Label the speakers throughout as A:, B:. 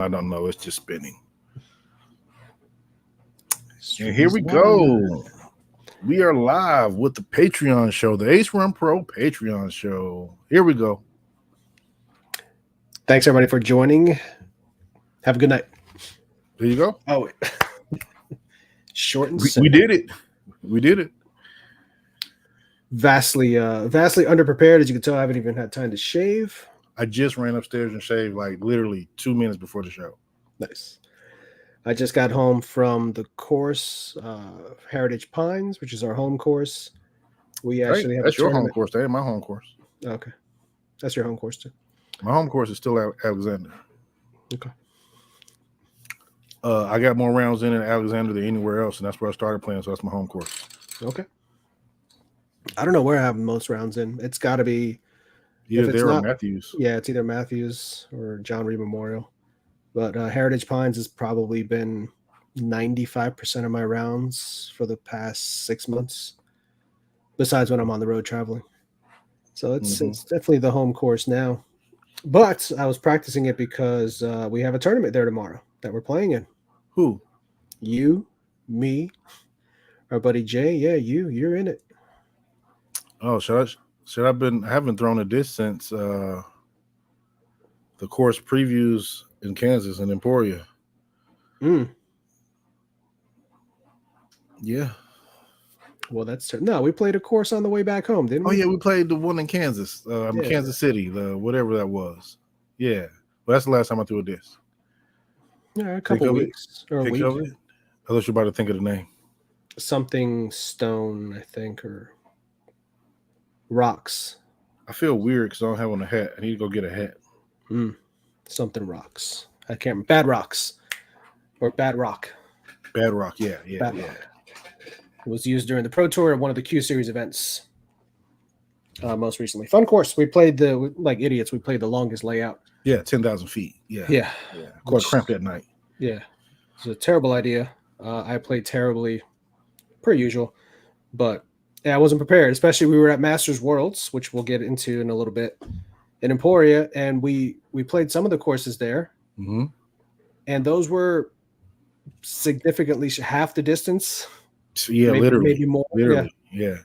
A: I don't know. It's just spinning. And here we go. We are live with the Patreon show, the Ace Run Pro Patreon show. Here we go.
B: Thanks, everybody, for joining. Have a good night.
A: There you go.
B: Oh, wait. Short and
A: we did it. We did it.
B: Vastly underprepared. As you can tell, I haven't even had time to shave.
A: I just ran upstairs and shaved like literally 2 minutes before the show.
B: Nice. I just got home from the course, Heritage Pines, which is our home course. We actually have
A: that's your home course. That ain't my home course.
B: Okay. That's your home course, too.
A: My home course is still Alexander.
B: Okay.
A: I got more rounds in Alexander than anywhere else, and that's where I started playing, so that's my home course.
B: Okay. I don't know where I have most rounds in. It's got to be
A: either there or Matthews.
B: Yeah, it's either Matthews or John Reed Memorial. But Heritage Pines has probably been 95% of my rounds for the past 6 months, besides when I'm on the road traveling. So it's definitely the home course now. But I was practicing it because we have a tournament there tomorrow that we're playing in.
A: Who?
B: You, me, our buddy Jay. Yeah, you're in it.
A: Oh, I haven't thrown a disc since the course previews in Kansas and Emporia. Yeah.
B: Well, no, we played a course on the way back home, didn't we?
A: Oh, yeah, we played the one in Kansas, Kansas City, the whatever that was. Yeah. Well, that's the last time I threw a disc.
B: Yeah, a couple weeks or a week.
A: Unless you're about to think of the name.
B: Something Stone, I think, or Rocks.
A: I feel weird because I don't have on a hat. I need to go get a hat.
B: Something Rocks. I can't remember. Bad Rocks. Or Bad Rock.
A: Bad Rock, yeah.
B: Rock. It was used during the Pro Tour at one of the Q Series events. Most recently. Fun course. We played like idiots. We played the longest layout.
A: Yeah, 10,000 feet. Yeah. Quite cramped that night.
B: Yeah. It was a terrible idea. I played terribly, per usual. But yeah, I wasn't prepared. Especially we were at Masters Worlds, which we'll get into in a little bit, in Emporia, and we played some of the courses there. And those were significantly half the distance.
A: Yeah, literally.
B: Maybe more.
A: Literally, yeah.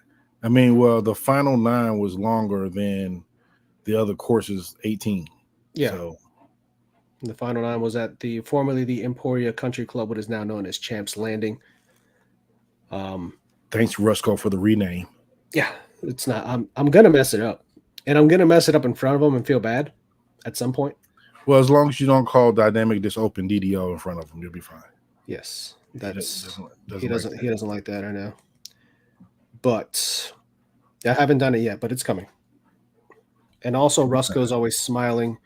A: I mean, well, the final 9 was longer than the other courses, 18.
B: Yeah.
A: So.
B: The final 9 was at formerly the Emporia Country Club, what is now known as Champs Landing.
A: Thanks, Rusco, for the rename.
B: Yeah, it's not. I'm gonna mess it up, and I'm gonna mess it up in front of them and feel bad at some point.
A: Well, as long as you don't call Dynamic Disc Open DDO in front of them, you'll be fine.
B: Yes, he doesn't like that. I know, but I haven't done it yet, but it's coming. And also, Rusco's always smiling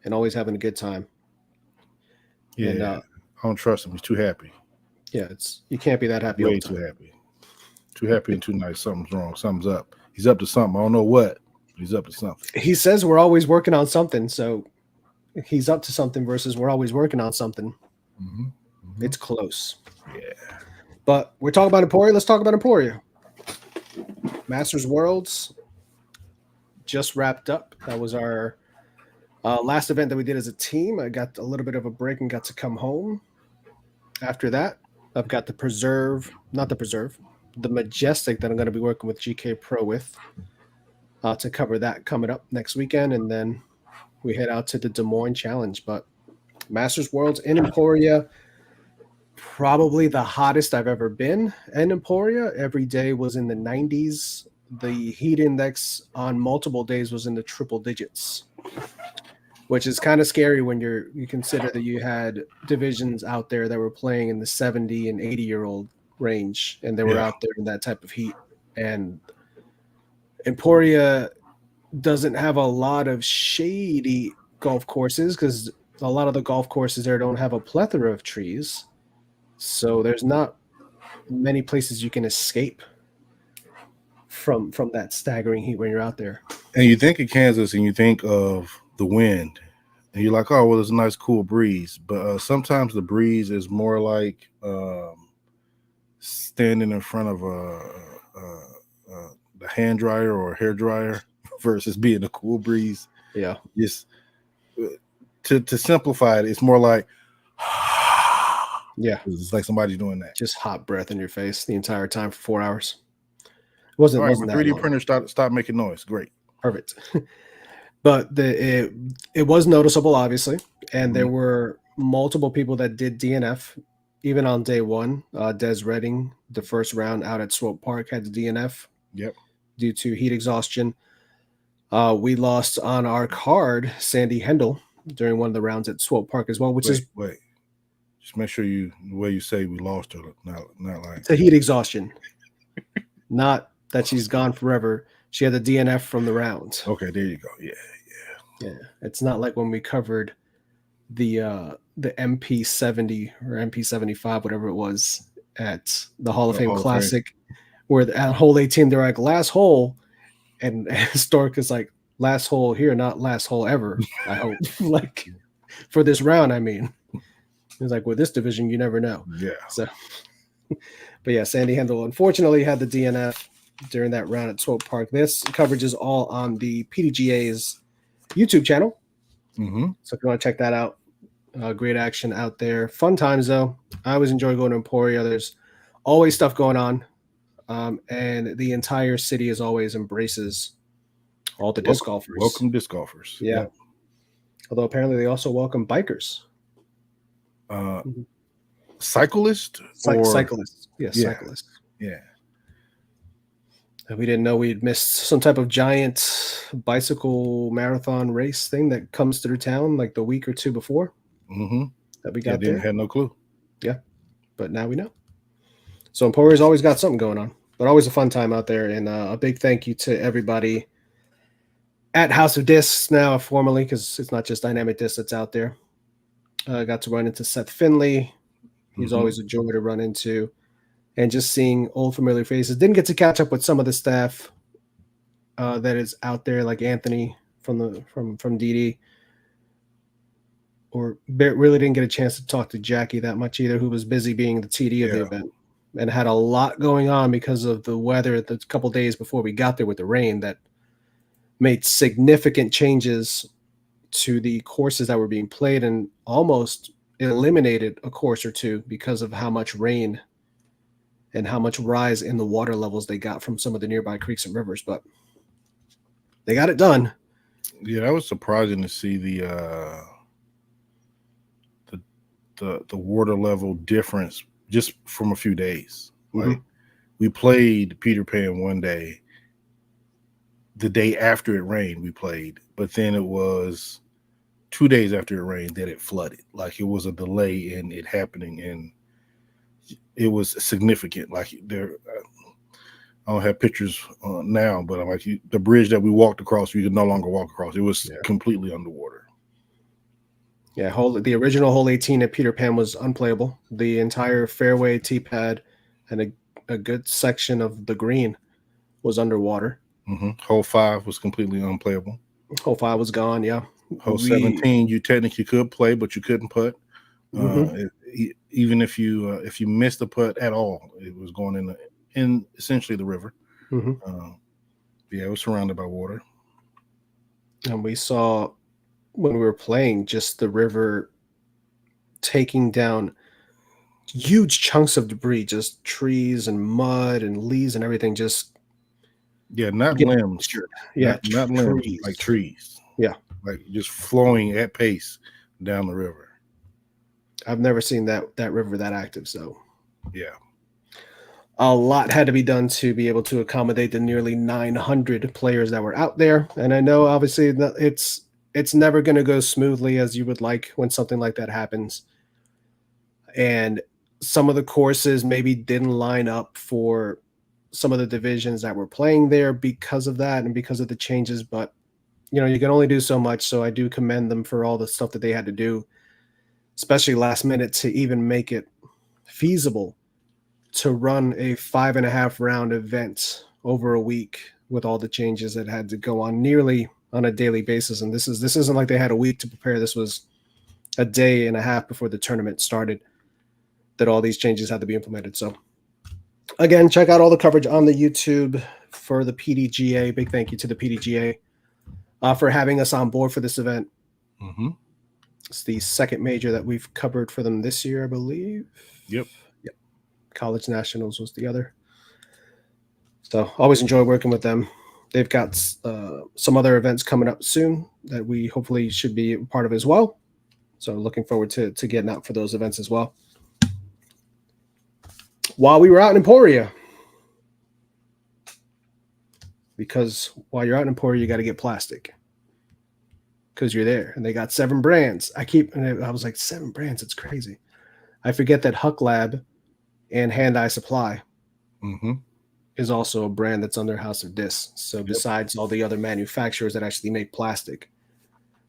B: and always having a good time.
A: Yeah, and, I don't trust him. He's too happy.
B: Yeah, you can't be that happy.
A: Way too happy. Too happy and too nice. Something's wrong. Something's up. He's up to something. I don't know what. He's up to something.
B: He says we're always working on something. So he's up to something versus we're always working on something. It's close.
A: Yeah.
B: But we're talking about Emporia. Let's talk about Emporia. Masters Worlds just wrapped up. That was our last event that we did as a team. I got a little bit of a break and got to come home. After that, I've got the Majestic that I'm going to be working with GK Pro with to cover that coming up next weekend. And then we head out to the Des Moines Challenge. But Masters Worlds in Emporia, probably the hottest I've ever been in Emporia. Every day was in the 90s. The heat index on multiple days was in the triple digits, which is kind of scary when you consider that you had divisions out there that were playing in the 70 and 80-year-old range, and they were out there in that type of heat. And Emporia doesn't have a lot of shady golf courses because a lot of the golf courses there don't have a plethora of trees. So there's not many places you can escape from that staggering heat when you're out there.
A: And you think of Kansas and you think of the wind, and you're like, oh, well, there's a nice cool breeze. But sometimes the breeze is more like standing in front of the hand dryer or hair dryer versus being a cool breeze.
B: Yeah.
A: Just to simplify it, it's more like
B: Yeah.
A: It's like somebody's doing that.
B: Just hot breath in your face the entire time for 4 hours. It
A: All right,
B: wasn't
A: my
B: that
A: 3D
B: long.
A: printer stop making noise. Great.
B: Perfect. But it was noticeable, obviously, and there
A: Mhm.
B: were multiple people that did DNF, even on day one. Des Redding, the first round out at Swope Park, had the DNF
A: Yep.
B: due to heat exhaustion. We lost on our card Sandy Hendel during one of the rounds at Swope Park as well, which is
A: Wait. Just make sure the way you say we lost her, not like
B: to heat exhaustion, not that she's gone forever. She had the DNF from the round.
A: okay. There you go.
B: Yeah, it's not like when we covered the MP70 or MP75, whatever it was, at the Hall of Fame
A: Hall of Fame.
B: Classic, where at hole 18 they're like last hole, and Stork is like last hole here, not last hole ever. I hope like for this round. I mean, it's like with this division, you never know.
A: Yeah.
B: So, but yeah, Sandy Hendel unfortunately had the DNF during that round at Swope Park. This coverage is all on the PDGA's YouTube channel.
A: Mm-hmm.
B: So if you want to check that out, great action out there. Fun times though. I always enjoy going to Emporia. There's always stuff going on, and the entire city as always embraces all the disc golfers.
A: Welcome disc golfers.
B: Yeah. Yep. Although apparently they also welcome bikers.
A: Cyclists?
B: Cyclists. Yeah, cyclists.
A: Yeah.
B: And we didn't know we'd missed some type of giant bicycle marathon race thing that comes through town like the week or two before.
A: Mm-hmm.
B: That we got there.
A: Had no clue.
B: Yeah, but now we know. So Emporia's always got something going on, but always a fun time out there. And a big thank you to everybody at House of Discs now, formally, because it's not just Dynamic Discs that's out there. I got to run into Seth Finley. He's always a joy to run into. And just seeing old familiar faces. Didn't get to catch up with some of the staff that is out there, like Anthony from DD. Or really didn't get a chance to talk to Jackie that much either, who was busy being the TD of the event and had a lot going on because of the weather the couple days before we got there with the rain that made significant changes to the courses that were being played and almost eliminated a course or two because of how much rain and how much rise in the water levels they got from some of the nearby creeks and rivers. But they got it done.
A: Yeah, that was surprising to see the water level difference just from a few days. Like we played Peter Pan one day. The day after it rained, we played, but then it was 2 days after it rained that it flooded. Like it was a delay in it happening, and it was significant. Like there, I don't have pictures now, but I'm like the bridge that we walked across, we could no longer walk across. It was completely underwater.
B: Yeah, the original hole 18 at Peter Pan was unplayable. The entire fairway, tee pad, and a good section of the green was underwater.
A: Hole 5 was completely unplayable.
B: Hole 5 was gone. Yeah.
A: Hole 17, you technically could play, but you couldn't putt. Even if you missed the putt at all, it was going in essentially the river. It was surrounded by water.
B: And we saw when we were playing just the river taking down huge chunks of debris, just trees and mud and leaves and everything. Just
A: not limbs. Not limbs, like trees.
B: Yeah,
A: like just flowing at pace down the river.
B: I've never seen that river that active. So
A: yeah,
B: a lot had to be done to be able to accommodate the nearly 900 players that were out there. And I know obviously it's never going to go smoothly as you would like when something like that happens. And some of the courses maybe didn't line up for some of the divisions that were playing there because of that and because of the changes. But, you can only do so much. So I do commend them for all the stuff that they had to do, especially last minute, to even make it feasible to run a 5.5 round event over a week with all the changes that had to go on nearly on a daily basis. And this isn't like they had a week to prepare. This was a day and a half before the tournament started that all these changes had to be implemented. So again, check out all the coverage on the YouTube for the PDGA. Big thank you to the PDGA for having us on board for this event. It's the second major that we've covered for them this year, I believe.
A: Yep.
B: College Nationals was the other. So always enjoy working with them. They've got some other events coming up soon that we hopefully should be part of as well. So looking forward to getting out for those events as well. While we were out in Emporia, because while you're out in Emporia, you got to get plastic because you're there, and they got 7 brands. I was like 7 brands. It's crazy. I forget that Huck Lab and Hand Eye Supply is also a brand that's under House of Discs. So besides all the other manufacturers that actually make plastic,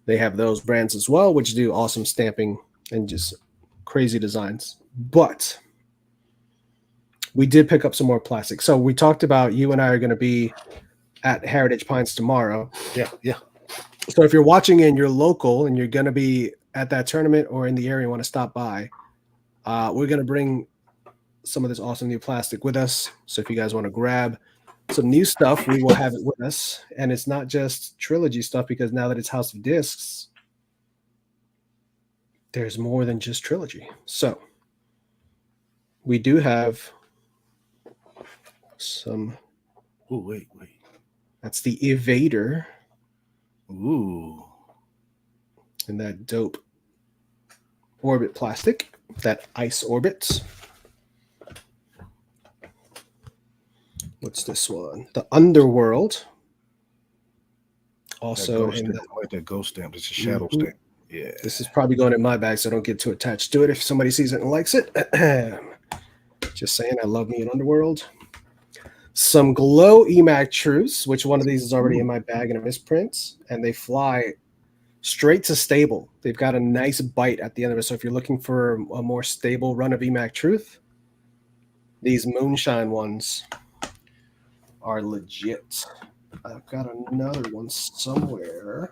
B: they have those brands as well, which do awesome stamping and just crazy designs. But we did pick up some more plastic. So we talked about you and I are going to be at Heritage Pines tomorrow.
A: Yeah.
B: So if you're watching and you're local and you're going to be at that tournament or in the area and want to stop by, we're going to bring some of this awesome new plastic with us. So if you guys want to grab some new stuff, we will have it with us. And it's not just Trilogy stuff, because now that it's House of Discs, there's more than just Trilogy. So we do have some.
A: Oh, wait.
B: That's the Evader.
A: Ooh.
B: And that dope Orbit plastic, that Ice Orbit. What's this one? The Underworld. Also,
A: like that ghost stamp. It's a shadow stamp. Yeah.
B: This is probably going in my bag, so don't get too attached to it. If somebody sees it and likes it, just saying, I love me an Underworld. Some Glow EMAC Truths, which one of these is already in my bag in a misprint, and they fly straight to stable. They've got a nice bite at the end of it. So if you're looking for a more stable run of EMAC Truth, these Moonshine ones are legit. I've got another one somewhere.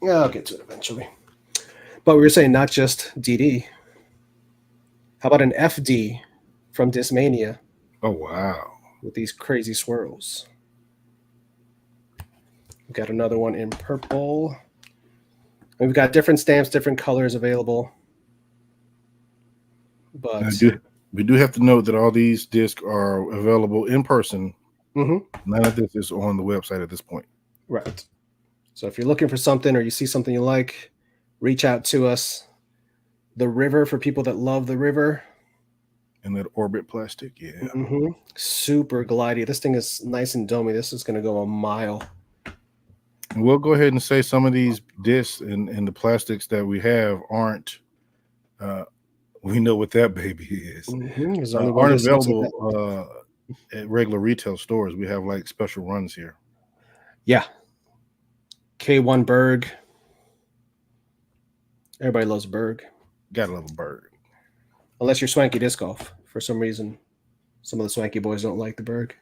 B: I'll get to it eventually. But we were saying not just DD. How about an FD from Discmania?
A: Oh, wow.
B: With these crazy swirls. We've got another one in purple. And we've got different stamps, different colors available. But
A: we do have to note that all these discs are available in person. None of this is on the website at this point.
B: Right. So if you're looking for something or you see something you like, reach out to us. The River, for people that love the River.
A: And that Orbit plastic, yeah.
B: Super glidey. This thing is nice and domey. This is going to go a mile.
A: And we'll go ahead and say some of these discs and the plastics that we have aren't, we know what that baby is. Aren't available at regular retail stores. We have like special runs here.
B: Yeah. K1 Berg. Everybody loves Berg.
A: Gotta love a Berg.
B: Unless you're Swanky Disc Golf. For some reason, some of the Swanky boys don't like the Berg.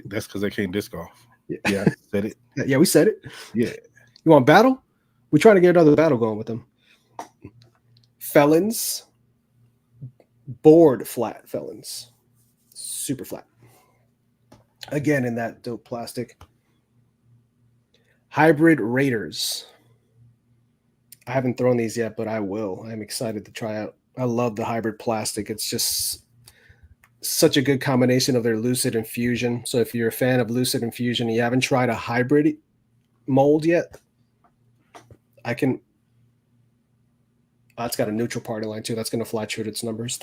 A: That's because they can't disc golf. Yeah, said it.
B: Yeah, we said it.
A: Yeah.
B: You want battle? We're trying to get another battle going with them. Felons. Board flat Felons. Super flat. Again, in that dope plastic. Hybrid Raiders. I haven't thrown these yet, but I will. I'm excited to try out. I love the hybrid plastic. It's just such a good combination of their Lucid and Fusion. So if you're a fan of Lucid and Fusion and you haven't tried a hybrid mold yet, it's got a neutral party line too. That's going to fly true to its numbers.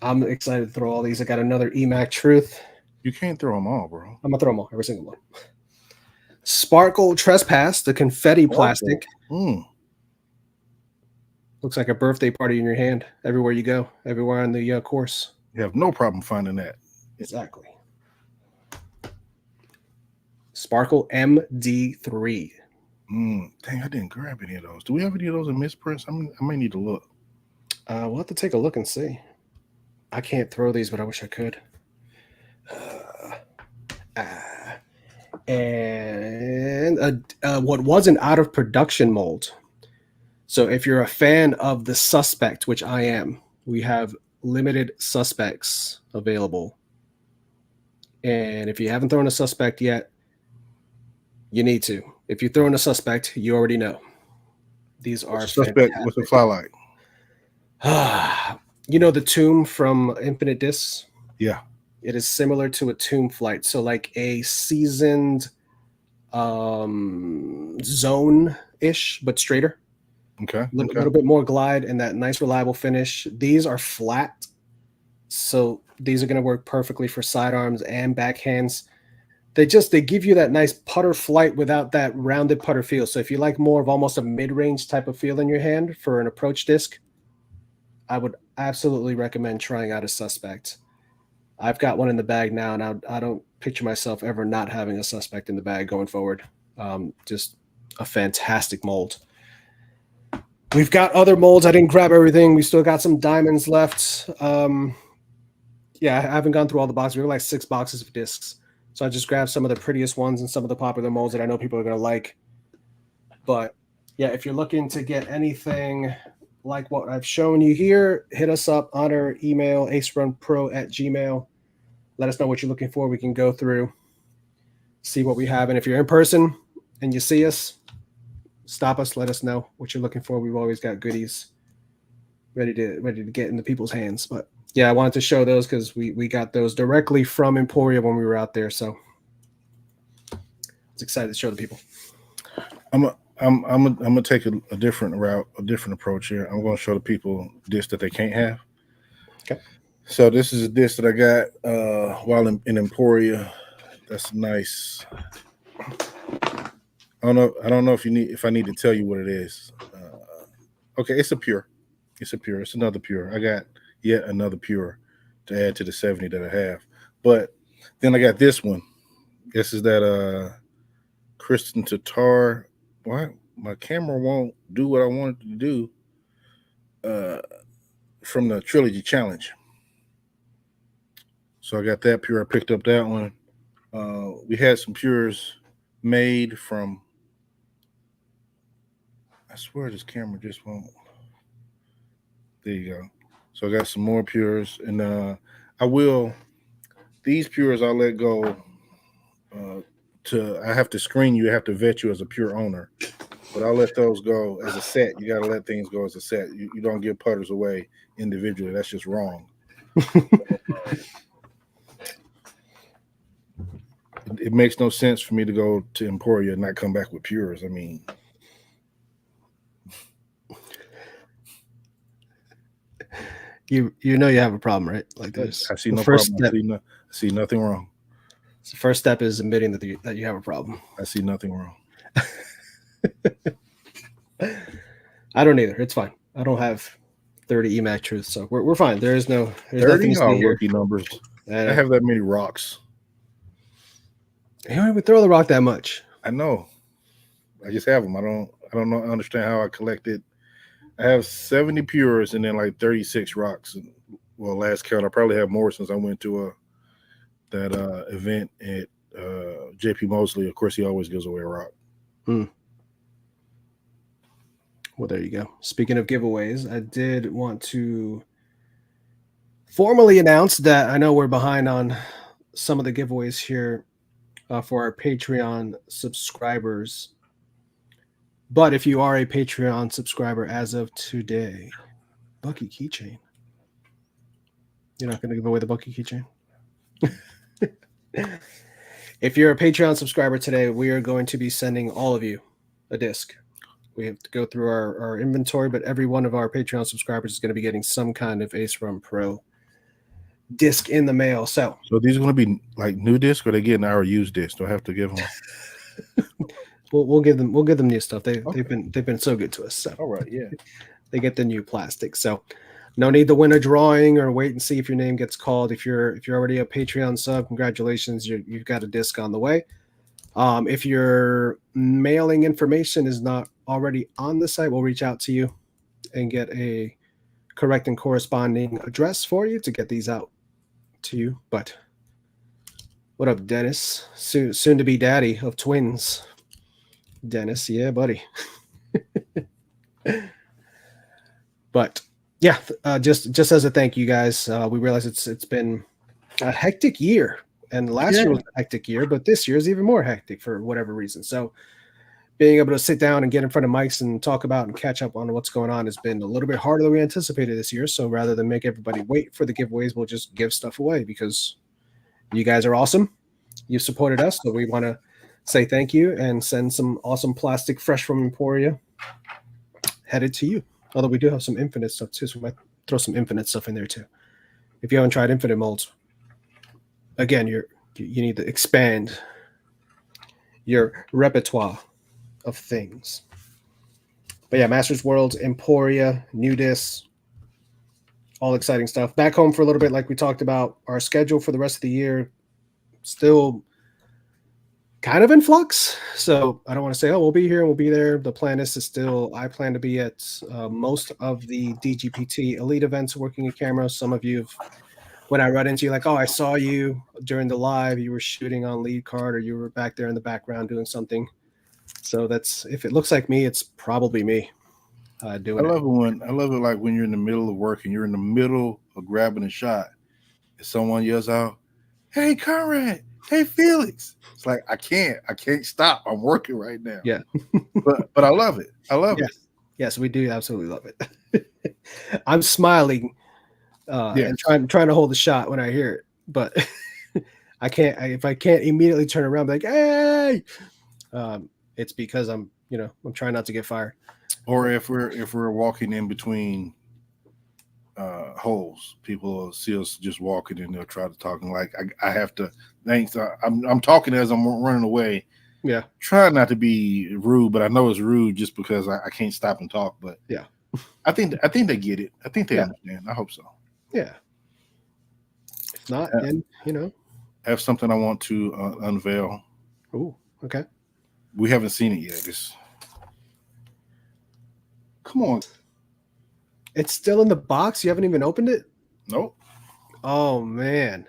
B: I'm excited to throw all these. I got another EMAC Truth.
A: You can't throw them all, bro.
B: I'm going to throw them all, every single one. Sparkle Trespass, the confetti plastic. Looks like a birthday party in your hand everywhere you go, everywhere on the course.
A: You have no problem finding that.
B: Exactly. Sparkle MD3.
A: Dang, I didn't grab any of those. Do we have any of those in misprints? I may need to look.
B: We'll have to take a look and see. I can't throw these, but I wish I could. And what was an out of production mold. So if you're a fan of the Suspect, which I am, we have limited Suspects available. And if you haven't thrown a Suspect yet, you need to. If you throw in a suspect, you already know. These are
A: Suspect with the fly like.
B: You know the tomb from Infinite Discs?
A: Yeah.
B: It is similar to a tomb flight. So like a seasoned zone-ish, but straighter.
A: Okay.
B: A little bit more glide and that nice reliable finish. These are flat. So these are going to work perfectly for sidearms and backhands. They give you that nice putter flight without that rounded putter feel. So if you like more of almost a mid-range type of feel in your hand for an approach disc, I would absolutely recommend trying out a Suspect. I've got one in the bag now, and I don't picture myself ever not having a Suspect in the bag going forward. Just a fantastic mold. We've got other molds. I didn't grab everything. We still got some diamonds left. Yeah, I haven't gone through all the boxes. We have like 6 boxes of discs. So I just grabbed some of the prettiest ones and some of the popular molds that I know people are going to like. But yeah, if you're looking to get anything like what I've shown you here, hit us up on our email, acerunpro@gmail.com. Let us know what you're looking for. We can go through, see what we have. And if you're in person and you see us, stop us, let us know what you're looking for. We've always got goodies ready to get into people's hands. But yeah, I wanted to show those because we got those directly from Emporia when we were out there. So I was excited to show the people.
A: I'm gonna take a different route, a different approach here. I'm gonna show the people discs that they can't have.
B: Okay.
A: So this is a disc that I got while in Emporia. That's nice. I don't know if I need to tell you what it is. Okay, it's a pure. It's another pure. I got yet another pure to add to the 70 that I have. But then I got this one. This is that Kristen Tatar. Why my camera won't do what I want it to do from the Trilogy Challenge. So I got that pure. I picked up that one. We had some pures made from. I swear this camera just won't. There you go. So I got some more pures, and these pures I'll let go. I have to screen you. I have to vet you as a pure owner, but I'll let those go as a set. You got to let things go as a set. You don't give putters away individually. That's just wrong. It makes no sense for me to go to Emporia and not come back with pures. I mean,
B: you know you have a problem, right? Like this.
A: I see no problem. I see nothing wrong.
B: The first step is admitting that you have a problem.
A: I see nothing wrong.
B: I don't either. It's fine. I don't have 30 EMAC truths, so we're fine. There's
A: 30
B: nothing to see here.
A: rookie numbers. I have that many rocks.
B: You don't even throw the rock that much.
A: I know. I just have them. I don't understand how I collected. I have 70 pures and then like 36 rocks. Well, last count, I probably have more since I went to that event at JP Mosley. Of course, he always gives away a rock.
B: Well, there you go. Speaking of giveaways, I did want to formally announce that I know we're behind on some of the giveaways here for our Patreon subscribers. But if you are a Patreon subscriber as of today, Bucky keychain. You're not going to give away the Bucky keychain? If you're a Patreon subscriber today, we are going to be sending all of you a disc. We have to go through our inventory, but every one of our Patreon subscribers is going to be getting some kind of Ace Run Pro disc in the mail. So
A: these are going to be like new discs, or they getting our used disc? Do I have to give them?
B: We'll give them new stuff. They've been so good to us. So.
A: All right, yeah.
B: They get the new plastic. So no need to win a drawing or wait and see if your name gets called. If you're already a Patreon sub, congratulations, you've got a disc on the way. If your mailing information is not already on the site, we'll reach out to you and get a correct and corresponding address for you to get these out to you. But what up, Dennis? Soon to be daddy of twins. Dennis, yeah, buddy. But yeah, just as a thank you, guys. We realize it's been a hectic year, and last year was a hectic year, but this year is even more hectic for whatever reason. So being able to sit down and get in front of mics and talk about and catch up on what's going on has been a little bit harder than we anticipated this year. So rather than make everybody wait for the giveaways, we'll just give stuff away because you guys are awesome. You've supported us, so we want to say thank you and send some awesome plastic fresh from Emporia headed to you. Although we do have some infinite stuff too, so we might throw some infinite stuff in there too. If you haven't tried infinite molds, again, you need to expand your repertoire of things. But yeah, Masters Worlds, Emporia, Nudis, all exciting stuff. Back home for a little bit, like we talked about, our schedule for the rest of the year still kind of in flux. So I don't want to say, oh, we'll be here and we'll be there. The plan is to still, I plan to be at most of the DGPT Elite events working a camera. Some of you, when I run into you, like, oh, I saw you during the live, you were shooting on lead card or you were back there in the background doing something. So that's, if it looks like me, it's probably me doing it.
A: I love it like when you're in the middle of work and you're in the middle of grabbing a shot and someone yells out, "Hey, Conrad, hey, Felix." It's like, I can't stop. I'm working right now.
B: Yeah.
A: but I love it. I love it.
B: Yes, we do absolutely love it. I'm smiling and trying to hold the shot when I hear it, but I can't. If I can't immediately turn around, be like, "Hey," it's because I'm trying not to get fired.
A: Or if we're walking in between holes, people will see us just walking and they'll try to talk. And like, I have to. Thanks. I'm talking as I'm running away.
B: Yeah.
A: Trying not to be rude, but I know it's rude just because I can't stop and talk. But
B: yeah,
A: I think they get it. I think they understand. I hope so.
B: Yeah. If not, then
A: I have something I want to unveil.
B: Oh, okay.
A: We haven't seen it yet. Come on.
B: It's still in the box. You haven't even opened it?
A: Nope.
B: Oh man.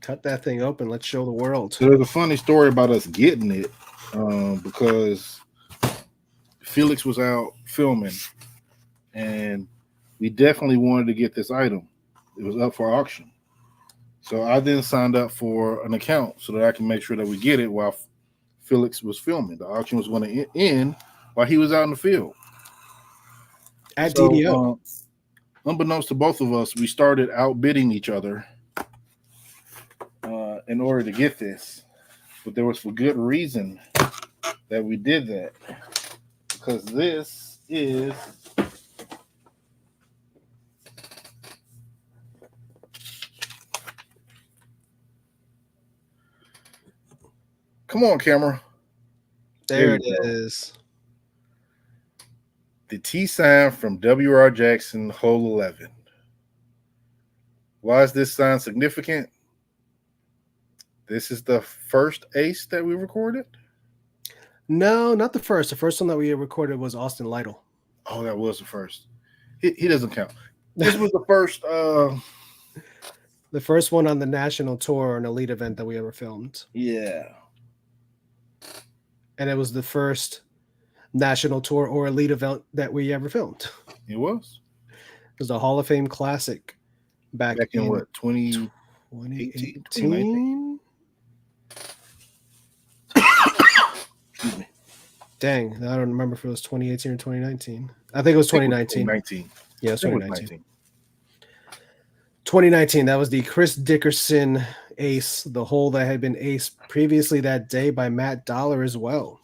B: Cut that thing open. Let's show the world.
A: So there's a funny story about us getting it because Felix was out filming and we definitely wanted to get this item. It was up for auction. So I then signed up for an account so that I can make sure that we get it while Felix was filming. The auction was going to end while he was out in the field.
B: At DDO.
A: Unbeknownst to both of us, we started outbidding each other in order to get this. But there was for good reason that we did that. Because this is come on, camera.
B: There it is.
A: The T sign from W.R. Jackson, hole 11. Why is this sign significant? This is the first ace that we recorded?
B: No, not the first. The first one that we recorded was Austin Lytle.
A: Oh, that was the first. He doesn't count. This was the first.
B: The first one on the national tour, an elite event that we ever filmed.
A: Yeah.
B: And it was the first national tour or elite event that we ever filmed.
A: It was.
B: It was a Hall of Fame Classic back in
A: what, 2018?
B: 2018?
A: Excuse me.
B: Dang, I don't remember if it was 2018 or 2019. I think it was 2019.
A: 2019.
B: Yeah, it was 2019. 2019, that was the Chris Dickerson ace, the hole that had been aced previously that day by Matt Dollar as well.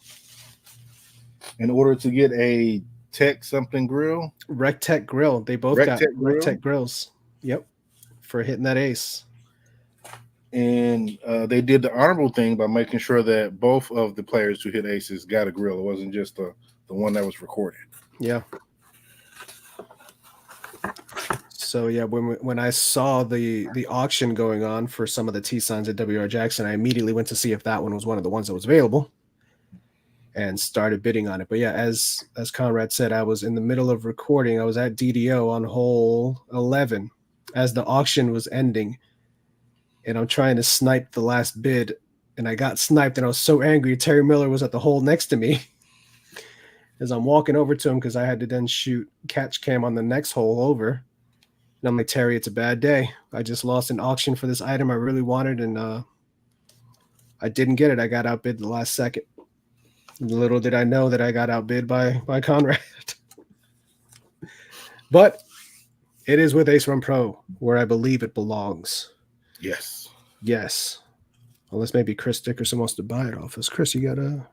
A: In order to get a Tech something grill?
B: Rectech grill. They both got Rectech grills. Yep. For hitting that ace.
A: And they did the honorable thing by making sure that both of the players who hit aces got a grill. It wasn't just the one that was recorded.
B: Yeah. So yeah, when I saw the auction going on for some of the T signs at WR Jackson, I immediately went to see if that one was one of the ones that was available and started bidding on it. But yeah, as Conrad said, I was in the middle of recording. I was at DDO on hole 11 as the auction was ending. And I'm trying to snipe the last bid, and I got sniped, and I was so angry. Terry Miller was at the hole next to me as I'm walking over to him because I had to then shoot catch cam on the next hole over. And I'm like, Terry, it's a bad day. I just lost an auction for this item I really wanted, and I I didn't get it. I got outbid the last second. Little did I know that I got outbid by Conrad. But it is with Ace Run Pro where I believe it belongs.
A: Yes.
B: Yes. Unless maybe Chris Dickerson wants to buy it off us. Chris, you got a...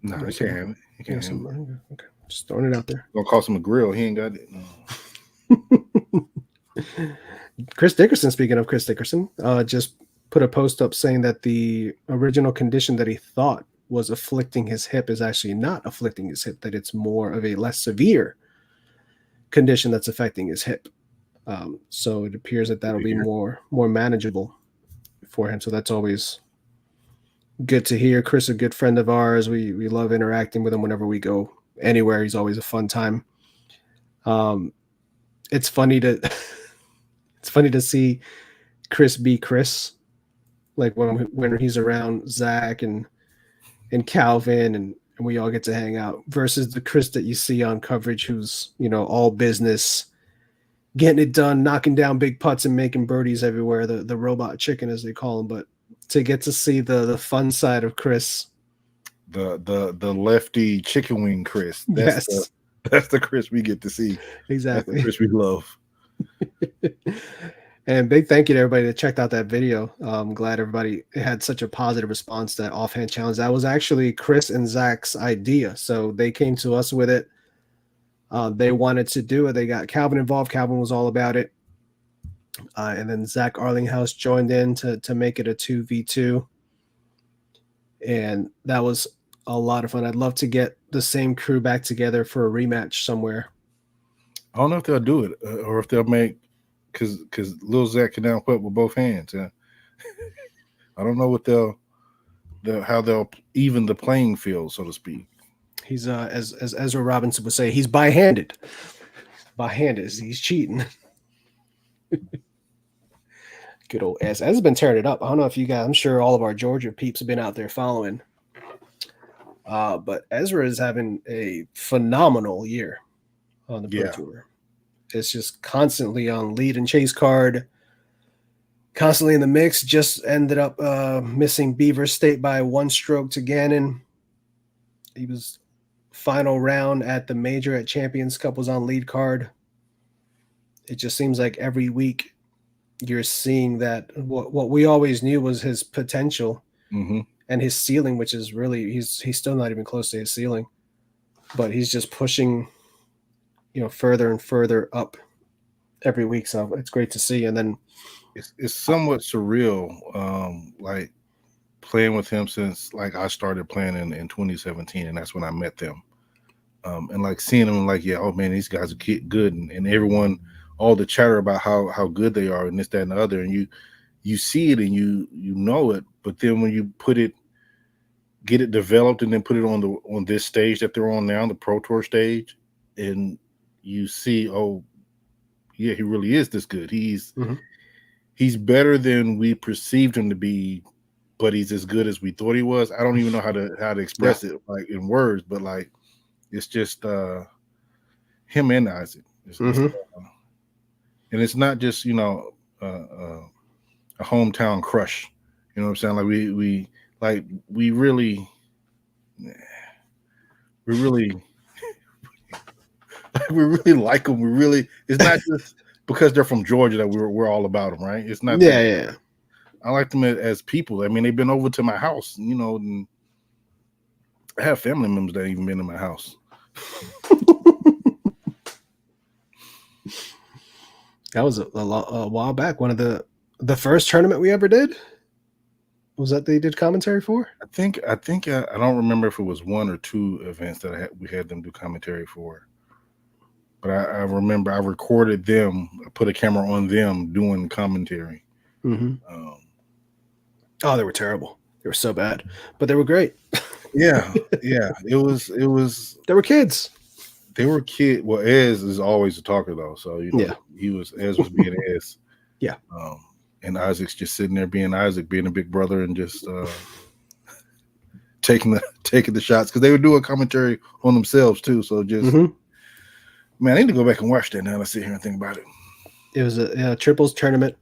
A: No, you can't have it. You can't have it.
B: Okay. Just throwing it out there.
A: Gonna cost him a grill. He ain't got it. No.
B: Chris Dickerson, speaking of Chris Dickerson, just put a post up saying that the original condition that he thought was afflicting his hip is actually not afflicting his hip, that it's more of a less severe condition that's affecting his hip. So it appears that that'll be more manageable for him. So that's always good to hear. Chris, a good friend of ours. We love interacting with him whenever we go anywhere. He's always a fun time. It's funny to see Chris be Chris, like when he's around Zach and Calvin and we all get to hang out, versus the Chris that you see on coverage, who's, you know, all business, getting it done, knocking down big putts and making birdies everywhere, the robot chicken as they call him. But to get to see the fun side of Chris,
A: the lefty chicken wing Chris, that's the Chris we get to see.
B: Exactly.
A: That's the Chris we love.
B: And big thank you to everybody that checked out that video. I'm glad everybody had such a positive response to that offhand challenge. That was actually Chris and Zach's idea. So they came to us with it. They wanted to do it. They got Calvin involved. Calvin was all about it. And then Zach Arlinghouse joined in to make it a 2v2. And that was a lot of fun. I'd love to get the same crew back together for a rematch somewhere.
A: I don't know if they'll do it or if they'll make, because Lil Zach can now put with both hands. I don't know what how they'll even the playing field, so to speak.
B: He's as Ezra Robinson would say, he's by-handed. By-handed, he's cheating. Good old Ez. Ez has been tearing it up. I don't know if you guys, I'm sure all of our Georgia peeps have been out there following. But Ezra is having a phenomenal year on the Pro Tour. It's just constantly on lead and chase card, constantly in the mix. Just ended up missing Beaver State by 1 stroke to Gannon. He was final round at the major at Champions Cup, was on lead card. It just seems like every week you're seeing that what we always knew was his potential and his ceiling, which is really, he's still not even close to his ceiling, but he's just pushing, you know, further and further up every week. So it's great to see. And then
A: it's somewhat surreal, like playing with him since like I started playing in 2017, and that's when I met them. And like seeing them like, yeah, oh man, these guys are good, and everyone, all the chatter about how good they are and this, that, and the other, and you see it and you know it, but then when you get it developed and then put it on this stage that they're on now, the Pro Tour stage, and you see, oh yeah, he really is this good. He's better than we perceived him to be, but he's as good as we thought he was. I don't even know how to express it like in words, but like it's just him and Isaac. And it's not just, you know, a hometown crush. You know what I'm saying? Like we really we really like them. We really, it's not just because they're from Georgia that we're all about them, right? It's not.
B: Yeah.
A: I like them as people. I mean, they've been over to my house, you know, and I have family members that even been in my house.
B: That was a while back. One of the first tournament we ever did. Was that they did commentary for?
A: I think I don't remember if it was 1 or 2 events that we had them do commentary for. But I remember I recorded them, I put a camera on them doing commentary.
B: Oh, they were terrible. They were so bad, but they were great.
A: Yeah. It was.
B: They were kids.
A: They were kids. Well, Ez is always a talker though, so you know, Ez was being Ez.
B: Yeah.
A: And Isaac's just sitting there being Isaac, being a big brother, and just taking the shots, because they were doing commentary on themselves too. So just man, I need to go back and watch that now. Let's sit here and think about it.
B: It was a triples tournament,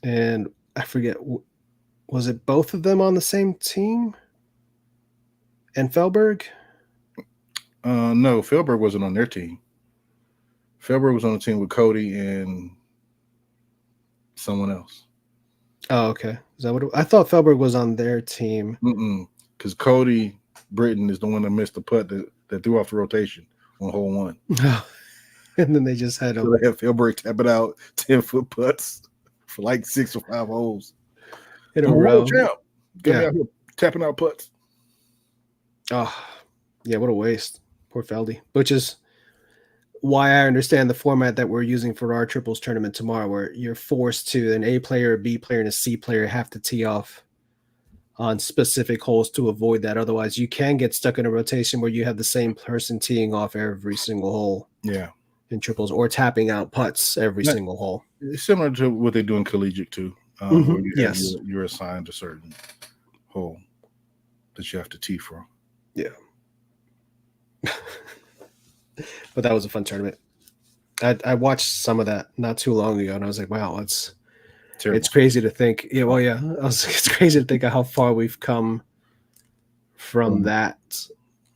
B: and I forget Was it both of them on the same team? And Felberg?
A: No, Felberg wasn't on their team. Felberg was on the team with Cody and someone else.
B: Oh, okay. Is that what I thought Felberg was on their team?
A: Because Cody Britton is the one that missed the putt that threw off the rotation on hole 1.
B: And then they just had
A: So they had Felberg tapping out 10-foot putts for like 6 or 5 holes
B: in a row.
A: Champ. Gonna be out here tapping out putts.
B: Oh, yeah, what a waste. Poor Feldy. Which is why I understand the format that we're using for our triples tournament tomorrow, where you're forced to an A player, a B player, and a C player have to tee off on specific holes to avoid that. Otherwise, you can get stuck in a rotation where you have the same person teeing off every single hole.
A: Yeah.
B: In triples or tapping out putts every single hole.
A: It's similar to what they do in collegiate too. Where you have you're assigned a certain hole that you have to tee from.
B: Yeah. But that was a fun tournament. I watched some of that not too long ago, and I was like, wow, it's crazy to think. Yeah, well, yeah. It's crazy to think of how far we've come from that,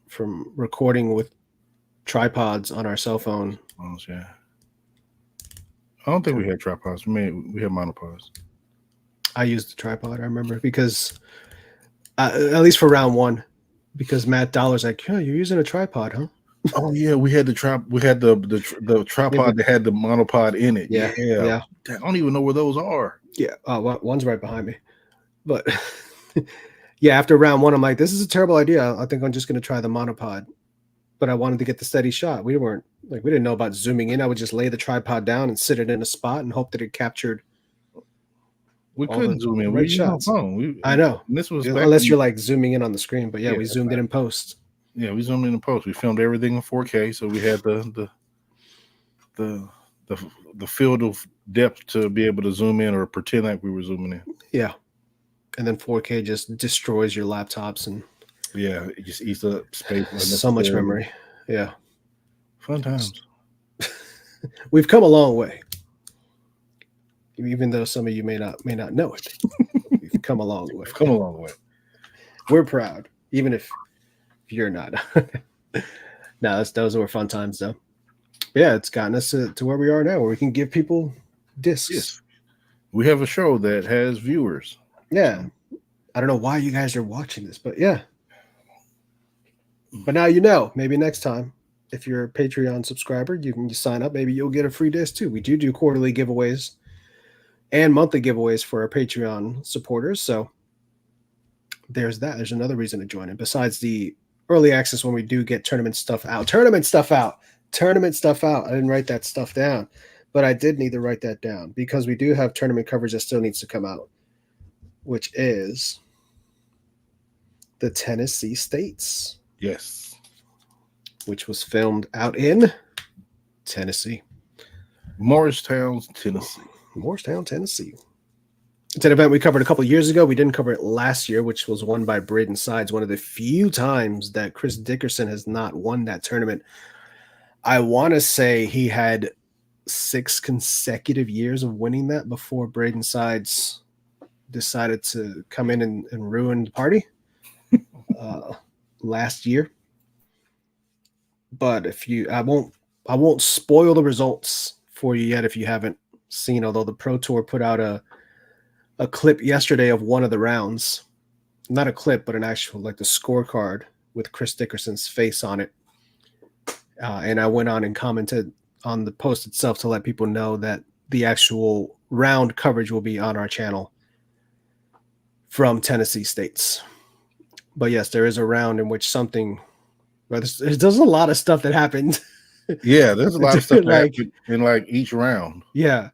B: from recording with tripods on our cell phone.
A: Yeah. I don't think we had tripods. We had monopods.
B: I used the tripod, I remember, because at least for round 1, because Matt Dollar's like, "Oh, you're using a tripod, huh?"
A: Oh yeah, we had the tripod that had the monopod in it. Yeah. I don't even know where those are.
B: Yeah. Well, one's right behind me. But yeah, after round 1, I'm like, this is a terrible idea. I think I'm just going to try the monopod. But I wanted to get the steady shot. We didn't know about zooming in. I would just lay the tripod down and sit it in a spot and hope that it captured.
A: We couldn't zoom in. We
B: shots.
A: I
B: know.
A: This was
B: unless you're like zooming in on the screen. But yeah, we zoomed in post.
A: Yeah, we zoomed in post. We filmed everything in 4K, so we had the field of depth to be able to zoom in or pretend like we were zooming in.
B: Yeah, and then 4K just destroys your laptops and.
A: Yeah, it just eats up space.
B: So much memory. Yeah.
A: Fun times.
B: We've come a long way. Even though some of you may not know it. We've come a long way.
A: Come a long way.
B: We're proud, even if you're not. No, those were fun times though. Yeah, it's gotten us to where we are now, where we can give people discs.
A: Yes. We have a show that has viewers.
B: Yeah. I don't know why you guys are watching this, but yeah. But now you know. Maybe next time, if you're a Patreon subscriber, you can sign up. Maybe you'll get a free disc too. We do quarterly giveaways and monthly giveaways for our Patreon supporters. So there's that. There's another reason to join it. Besides the early access when we do get tournament stuff out. I didn't write that stuff down, but I did need to write that down because we do have tournament coverage that still needs to come out, which is the Tennessee States.
A: Yes.
B: Which was filmed out in Tennessee.
A: Morristown, Tennessee.
B: It's an event we covered a couple of years ago. We didn't cover it last year, which was won by Braden Sides. One of the few times that Chris Dickerson has not won that tournament. I want to say he had 6 consecutive years of winning that before Braden Sides decided to come in and ruin the party last year. But I won't spoil the results for you yet if you haven't seen, although the Pro Tour put out a clip yesterday of one of the rounds. Not a clip, but an actual, like the scorecard with Chris Dickerson's face on it. And I went on and commented on the post itself to let people know that the actual round coverage will be on our channel from Tennessee States. But yes, there is a round in which there's a lot of stuff that happened.
A: Yeah, there's a lot of stuff that happened in like each round.
B: Yeah.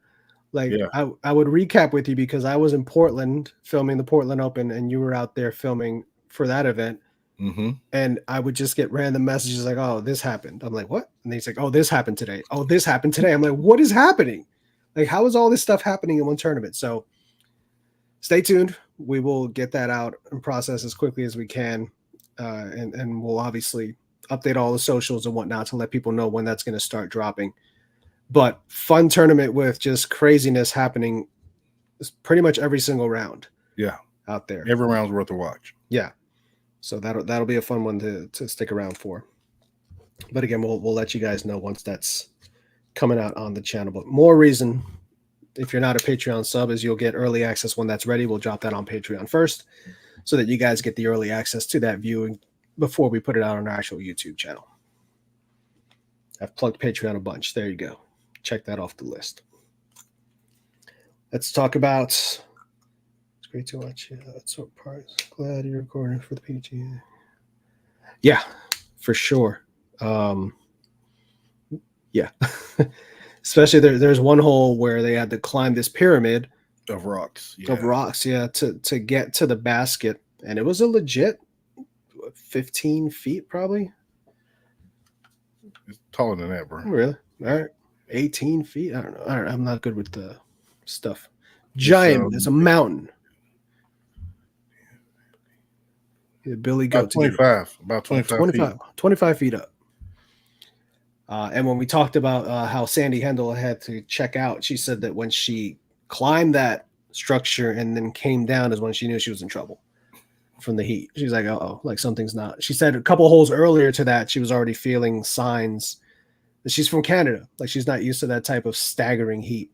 B: I would recap with you because I was in Portland filming the Portland Open and you were out there filming for that event.
A: Mm-hmm.
B: And I would just get random messages like, oh, this happened. I'm like, what? And he's like, oh, this happened today. Oh, this happened today. I'm like, what is happening? Like, how is all this stuff happening in one tournament? So stay tuned. We will get that out and process as quickly as we can. And we'll obviously update all the socials and whatnot to let people know when that's going to start dropping. But fun tournament with just craziness happening pretty much every single round.
A: Yeah.
B: out there.
A: Every round's worth a watch.
B: Yeah. So that'll be a fun one to stick around for. But again, we'll let you guys know once that's coming out on the channel. But more reason, if you're not a Patreon sub, is you'll get early access when that's ready. We'll drop that on Patreon first, so that you guys get the early access to that viewing before we put it out on our actual YouTube channel. I've plugged Patreon a bunch. There you go. Check that off the list. Let's talk about. It's great to watch. Yeah, that's what parts. Glad you're recording for the PGA. Yeah, for sure. Yeah. Especially there's one hole where they had to climb this pyramid
A: Of rocks.
B: to get to the basket, and it was a legit 15 feet probably.
A: It's taller than that, bro.
B: Really? All right. 18 feet. I don't know. All right, I'm not good with the stuff. Giant. It's a mountain. Yeah, Billy
A: About
B: Goat.
A: 25. About 25
B: feet up. And when we talked about how Sandy Hendel had to check out, she said that when she climbed that structure and then came down is when she knew she was in trouble from the heat. She's like, uh-oh, like something's not. She said a couple of holes earlier to that, she was already feeling signs that she's from Canada. Like she's not used to that type of staggering heat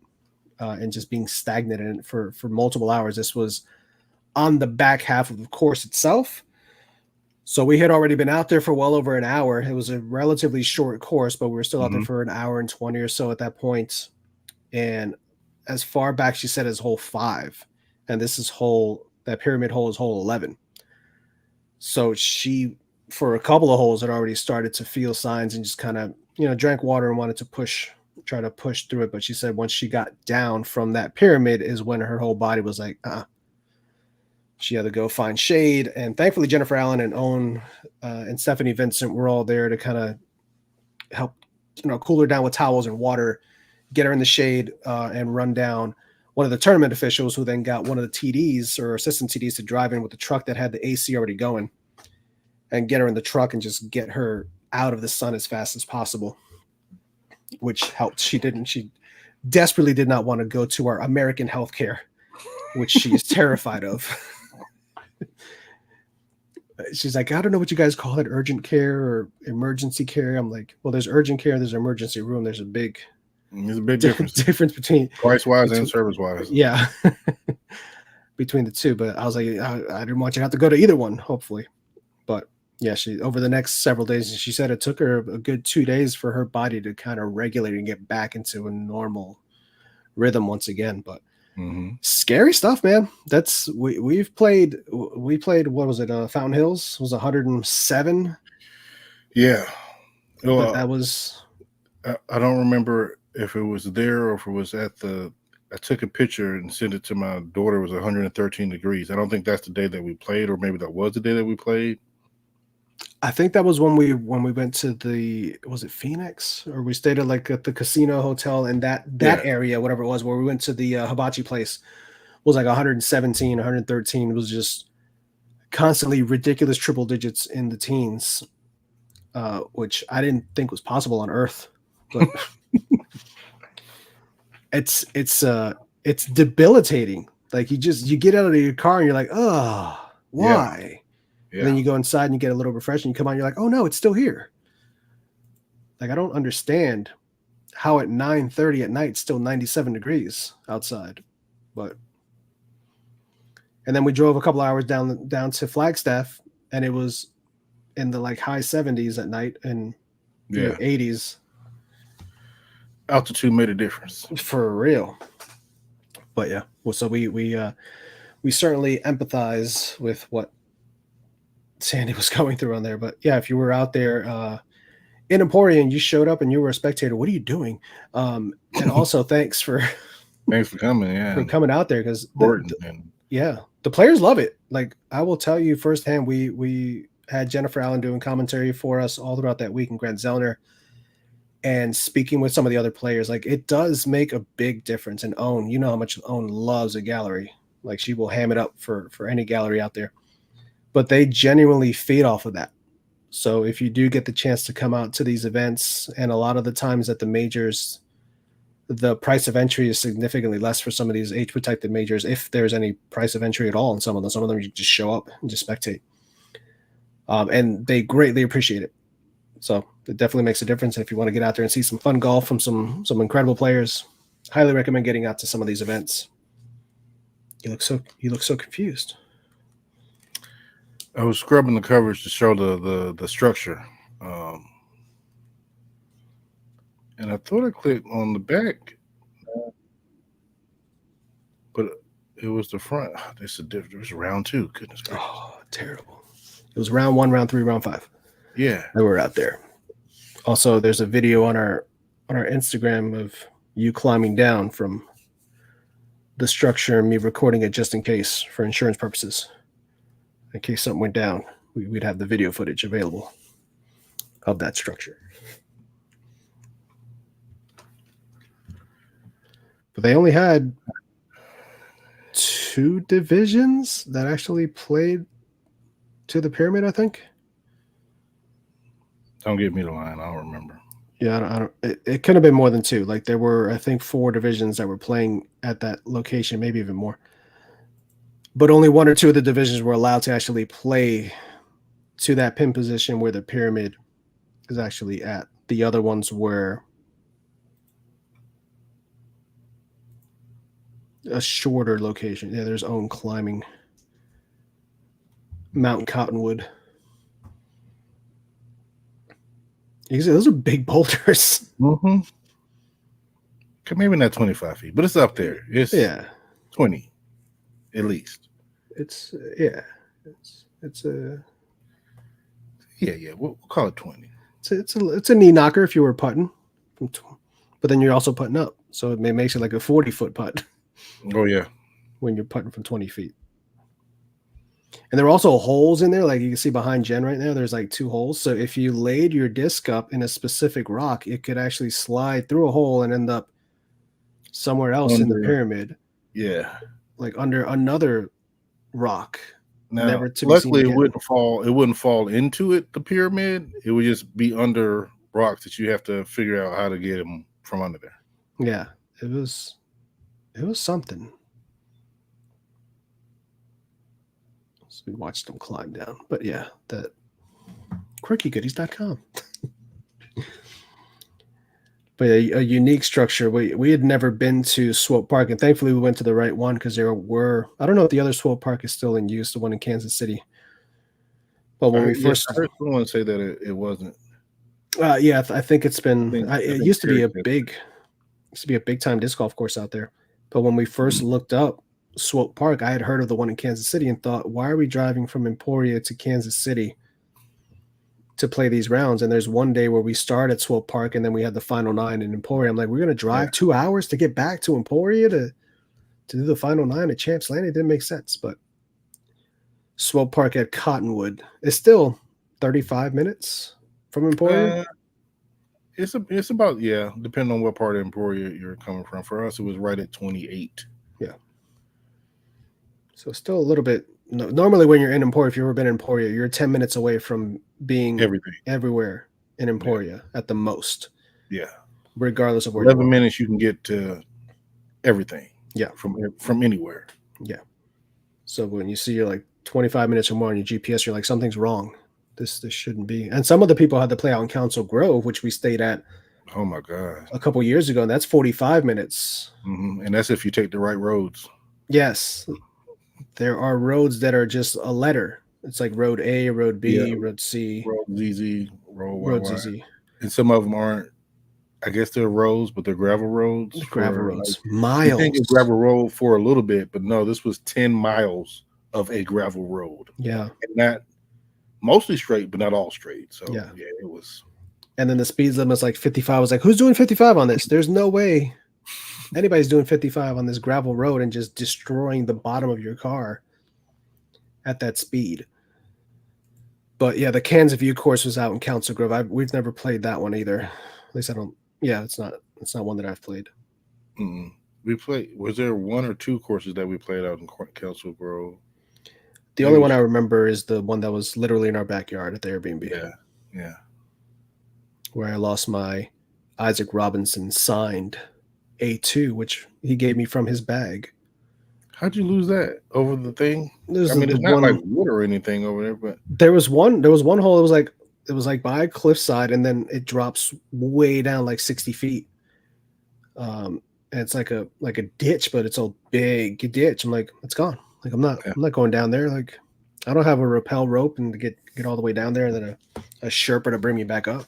B: and just being stagnant in it for multiple hours. This was on the back half of the course itself. So we had already been out there for well over an hour. It was a relatively short course, but we were still out there for an hour and 20 or so at that point. And as far back, she said, as hole 5. And this is that pyramid hole is hole 11. So she, for a couple of holes, had already started to feel signs and just kind of, drank water and wanted to try to push through it. But she said once she got down from that pyramid is when her whole body was like, She had to go find shade, and thankfully Jennifer Allen and Owen and Stephanie Vincent were all there to kind of help, cool her down with towels and water, get her in the shade, and run down one of the tournament officials, who then got one of the TDs or assistant TDs to drive in with the truck that had the AC already going, and get her in the truck and just get her out of the sun as fast as possible, which helped. She desperately did not want to go to our American healthcare, which she is terrified of. She's like, I don't know what you guys call it, urgent care or emergency care. I'm like, well, there's urgent care, there's an emergency room. There's a big difference between
A: price-wise and service-wise.
B: Yeah, between the two. But I was like, I didn't want you to have to go to either one, hopefully. But yeah, she over the next several days, she said it took her a good 2 days for her body to kind of regulate and get back into a normal rhythm once again. But scary stuff, man. That's we played. What was it? Fountain Hills was 107.
A: Yeah,
B: but that was.
A: I don't remember if it was there or if it was at the. I took a picture and sent it to my daughter. It was 113 degrees. I don't think that's the day that we played, or maybe that was the day that we played.
B: I think that was when we went to was it Phoenix, or we stayed at the casino hotel in that area, whatever it was, where we went to the hibachi place, was like 117, 113. It was just constantly ridiculous triple digits in the teens, which I didn't think was possible on Earth. But it's debilitating. Like you get out of your car and you're like, oh, why? Yeah. Yeah. And then you go inside and you get a little refreshed and you come out and you're like, oh no, it's still here. Like, I don't understand how at 9:30 at night, it's still 97 degrees outside. And then we drove a couple hours down to Flagstaff, and it was in the high 70s at night and 80s.
A: Altitude made a difference.
B: For real. But yeah, well, so we certainly empathize with what Sandy was going through on there. But yeah, if you were out there in Emporium, you showed up and you were a spectator, what are you doing? And also thanks for
A: coming. Yeah,
B: for coming out there, because the players love it. Like, I will tell you firsthand, we had Jennifer Allen doing commentary for us all throughout that week, and Grant Zellner, and speaking with some of the other players. Like, it does make a big difference. And Owen, you know how much Owen loves a gallery. Like, she will ham it up for any gallery out there. But they genuinely feed off of that. So if you do get the chance to come out to these events, and a lot of the times at the majors, the price of entry is significantly less for some of these age protected majors, if there's any price of entry at all in some of them. Some of them you just show up and just spectate. And they greatly appreciate it. So it definitely makes a difference. If you want to get out there and see some fun golf from some incredible players, highly recommend getting out to some of these events. You look so confused.
A: I was scrubbing the covers to show the structure, and I thought I clicked on the back, but it was the front. This is different. It was round 2. Goodness gracious.
B: Oh, terrible! It was round 1, round 3, round 5.
A: Yeah,
B: they were out there. Also, there's a video on our Instagram of you climbing down from the structure and me recording it just in case for insurance purposes. In case something went down, we'd have the video footage available of that structure. But they only had 2 divisions that actually played to the pyramid, I think.
A: Don't give me the line. I don't remember.
B: Yeah, I don't. It could have been more than 2. Like there were, I think, 4 divisions that were playing at that location, maybe even more. But only 1 or 2 of the divisions were allowed to actually play to that pin position where the pyramid is actually at. The other ones were a shorter location. Yeah, there's own climbing. Mountain Cottonwood. You can see those are big boulders.
A: Mm-hmm. Maybe not 25 feet, but it's up there. It's 20 at least.
B: It's a
A: We'll call it 20.
B: It's a knee knocker if you were putting, but then you're also putting up, so it makes it like a 40-foot putt.
A: Oh yeah,
B: when you're putting from 20 feet. And there are also holes in there, like you can see behind Jen right now. There's like 2 holes. So if you laid your disc up in a specific rock, it could actually slide through a hole and end up somewhere else in the pyramid.
A: Yeah,
B: like under another rock.
A: Now, never to luckily, it wouldn't fall. It wouldn't fall into it. The pyramid. It would just be under rocks that you have to figure out how to get them from under there.
B: Yeah, it was something. So we watched them climb down, but yeah, that quirkygoodies.com. But a unique structure. We had never been to Swope Park, and thankfully we went to the right one because there were, I don't know if the other Swope Park is still in use, the one in Kansas City. But when we first,
A: I heard someone say that it wasn't.
B: Yeah, I think it's been. It used to be a big time disc golf course out there. But when we first looked up Swope Park, I had heard of the one in Kansas City and thought, why are we driving from Emporia to Kansas City to play these rounds? And there's one day where we start at Swope Park and then we had the final 9 in Emporia. I'm like, we're going to drive 2 hours to get back to Emporia to do the final 9 at Champs Landing. It didn't make sense. But Swope Park at Cottonwood is still 35 minutes from Emporia.
A: It's about, depending on what part of Emporia you're coming from. For us, it was right at 28.
B: Yeah. So still a little bit. Normally when you're in Emporia, if you've ever been in Emporia, you're 10 minutes away from being everywhere in Emporia at the most.
A: Yeah.
B: Regardless of where
A: 11 minutes you can get to everything.
B: Yeah.
A: From anywhere.
B: Yeah. So when you see you're like 25 minutes or more on your GPS, you're like, something's wrong. This shouldn't be. And some of the people had to play out in Council Grove, which we stayed at.
A: Oh my God.
B: A couple years ago, and that's 45 minutes.
A: Mm-hmm. And that's if you take the right roads.
B: Yes. There are roads that are just a letter. It's like road A, road B, road C.
A: Road ZZ,
B: road ZZ.
A: And some of them aren't, I guess they're roads, but they're gravel roads.
B: Gravel roads. Miles.
A: You think it's gravel road for a little bit, but no, this was 10 miles of a gravel road.
B: Yeah.
A: And not mostly straight, but not all straight. So
B: yeah,
A: it was.
B: And then the speed limit was like 55. I was like, who's doing 55 on this? There's no way anybody's doing 55 on this gravel road and just destroying the bottom of your car at that speed. But yeah, the Kansas View course was out in Council Grove. We've never played that one either. At least I don't. Yeah, it's not one that I've played.
A: Mm-mm. We played. Was there 1 or 2 courses that we played out in Council Grove?
B: The only one I remember is the one that was literally in our backyard at the Airbnb.
A: Yeah.
B: Where I lost my Isaac Robinson signed A2, which he gave me from his bag.
A: How'd you lose that over the thing?
B: There's
A: I mean,
B: the
A: it's not like
B: one.
A: wood or anything over there, but
B: There was one hole. It was like by a cliffside, and then it drops way down like 60 feet. And it's like a ditch, but it's a big ditch. I'm like, it's gone. Like I'm not going down there. Like I don't have a rappel rope and to get all the way down there, and then a Sherpa to bring me back up.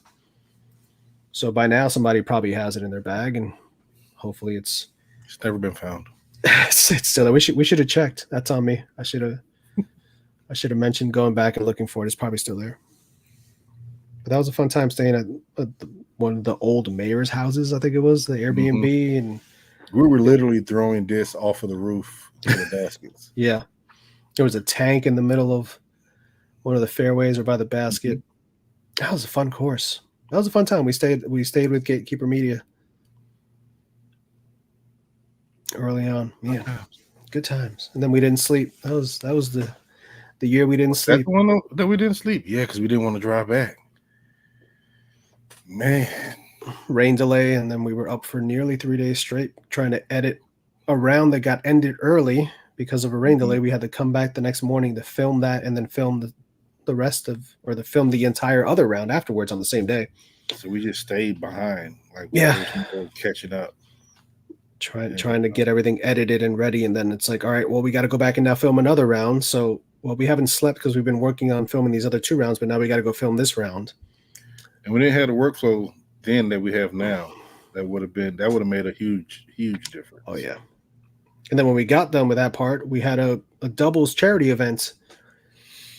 B: So by now somebody probably has it in their bag, and hopefully it's
A: never been found.
B: it's still there. We should have checked. That's on me. I should have mentioned going back and looking for it. It's probably still there. But that was a fun time staying at one of the old mayor's houses. I think it was the Airbnb, and
A: we were literally throwing discs off of the roof to the baskets.
B: Yeah, there was a tank in the middle of one of the fairways or by the basket. That was a fun course. That was a fun time. We stayed with Gatekeeper Media early on. Yeah, good times. And then we didn't sleep. That was the year we didn't sleep.
A: That's the one that we didn't sleep. Yeah, because we didn't want to drive back. Man,
B: rain delay, and then we were up for nearly 3 days straight trying to edit a round that got ended early because of a rain delay. We had to come back the next morning to film that, and then film the rest of, or to film the entire other round afterwards on the same day.
A: So we just stayed behind, like catching up,
B: trying to get everything edited and ready. And then it's like, all right, well, we got to go back and now film another round. So, well, we haven't slept because we've been working on filming these other 2 rounds, but now we got to go film this round.
A: And we didn't have the workflow then that we have now. That would have made a huge difference.
B: Oh yeah. And then when we got done with that part, we had a doubles charity event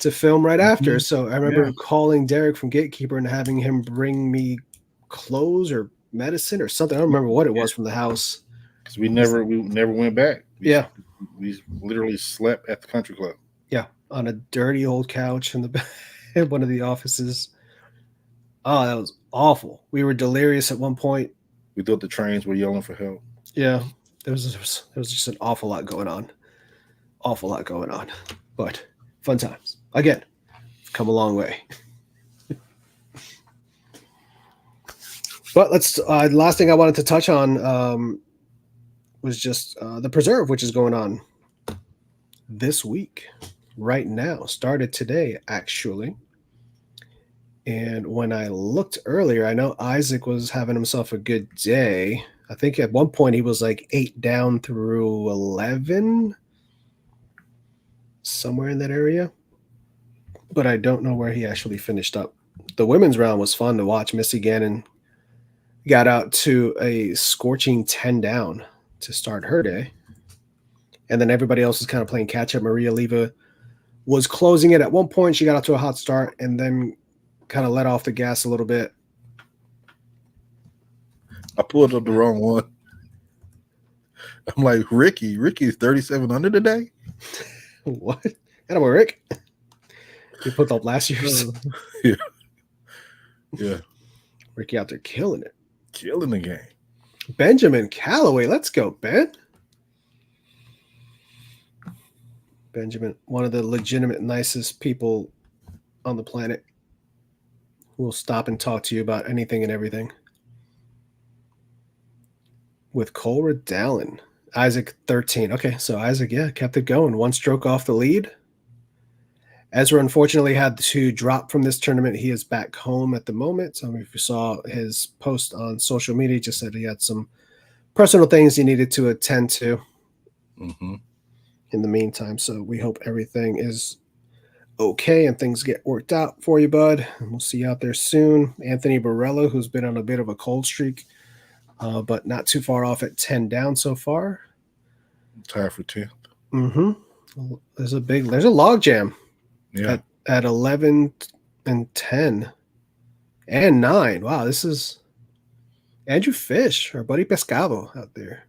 B: to film right after. So I remember calling Derek from Gatekeeper and having him bring me clothes or medicine or something. I don't remember what it was from the house.
A: Because we never went back. We literally slept at the country club.
B: Yeah, on a dirty old couch in one of the offices. Oh, that was awful. We were delirious at one point.
A: We thought the trains were yelling for help.
B: Yeah, there was just an awful lot going on. But fun times. Again, come a long way. But let's. The last thing I wanted to touch on was just the preserve, which is going on this week, right now. Started today, actually. And when I looked earlier, I know Isaac was having himself a good day. I think at one point he was like 8 down through 11, somewhere in that area. But I don't know where he actually finished up. The women's round was fun to watch. Missy Gannon got out to a scorching 10 down to start her day. And then everybody else was kind of playing catch up. Maria Leva was closing it at one point. She got out to a hot start and then kind of let off the gas a little bit.
A: I pulled up the wrong one. I'm like, Ricky's 37 under today?
B: What? Anyway, Rick. You put up last year's.
A: Yeah.
B: Ricky out there killing it.
A: Killing the game.
B: Benjamin Callaway. Let's go, Ben. Benjamin, one of the legitimate nicest people on the planet, who will stop and talk to you about anything and everything. With Cole Dallin. Isaac 13. Okay, so Isaac, kept it going. 1 stroke off the lead. Ezra unfortunately had to drop from this tournament. He is back home at the moment. So if you saw his post on social media, he just said he had some personal things he needed to attend to in the meantime. So we hope everything is okay and things get worked out for you, bud. And we'll see you out there soon. Anthony Barella, who's been on a bit of a cold streak, but not too far off at 10 down so far.
A: Tied for 10th.
B: There's a log jam.
A: Yeah.
B: At 11 and 10 and 9. Wow, this is Andrew Fish, our buddy Pescado out there.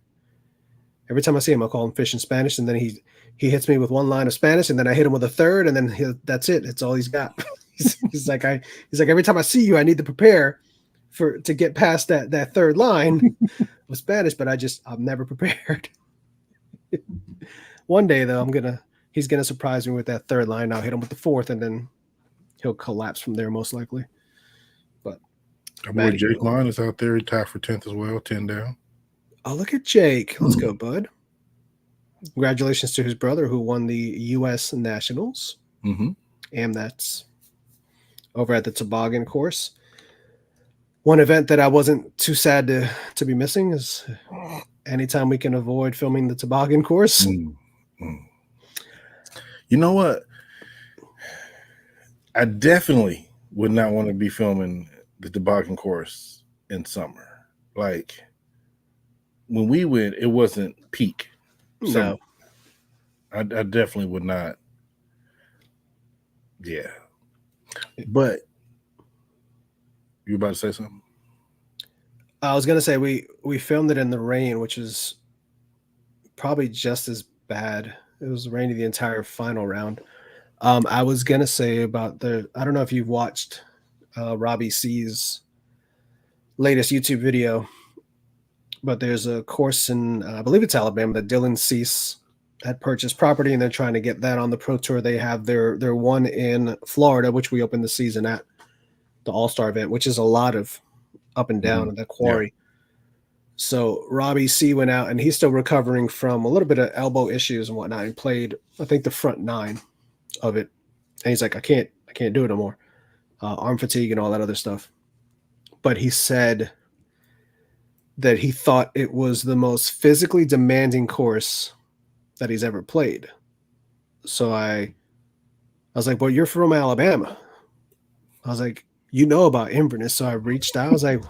B: Every time I see him, I call him Fish in Spanish, and then he hits me with 1 line of Spanish, and then I hit him with a third, and then that's it. It's all he's got. he's like every time I see you, I need to prepare to get past that third line of Spanish, but I'm never prepared. One day though, he's gonna surprise me with that third line. I'll hit him with the 4th, and then he'll collapse from there most likely. But
A: Jake Line is out there. He tied for 10th as well, 10 down.
B: Oh, look at Jake. Let's go, bud. Congratulations to his brother who won the U.S. Nationals.
A: Mm-hmm.
B: And that's over at the toboggan course. One event that I wasn't too sad to be missing is anytime we can avoid filming the toboggan course.
A: Mm-hmm. You know what? I definitely would not want to be filming the toboggan course in summer. Like when we went, it wasn't peak summer.
B: No.
A: I definitely would not. Yeah. But you about to say something?
B: I was gonna say we filmed it in the rain, which is probably just as bad. It was rainy the entire final round. I was gonna say about I don't know if you've watched Robbie C's latest YouTube video, but there's a course in I believe it's Alabama that Dylan Cease had purchased property and they're trying to get that on the Pro Tour. They have their one in Florida, which we opened the season at the All-Star event, which is a lot of up and down in the quarry. Yeah. So Robbie C went out and he's still recovering from a little bit of elbow issues and whatnot. He played, I think, the front 9 of it. And he's like, I can't do it no more. Arm fatigue and all that other stuff. But he said that he thought it was the most physically demanding course that he's ever played. So I was like, well, you're from Alabama. I was like, you know about Inverness. So I reached out. I was like,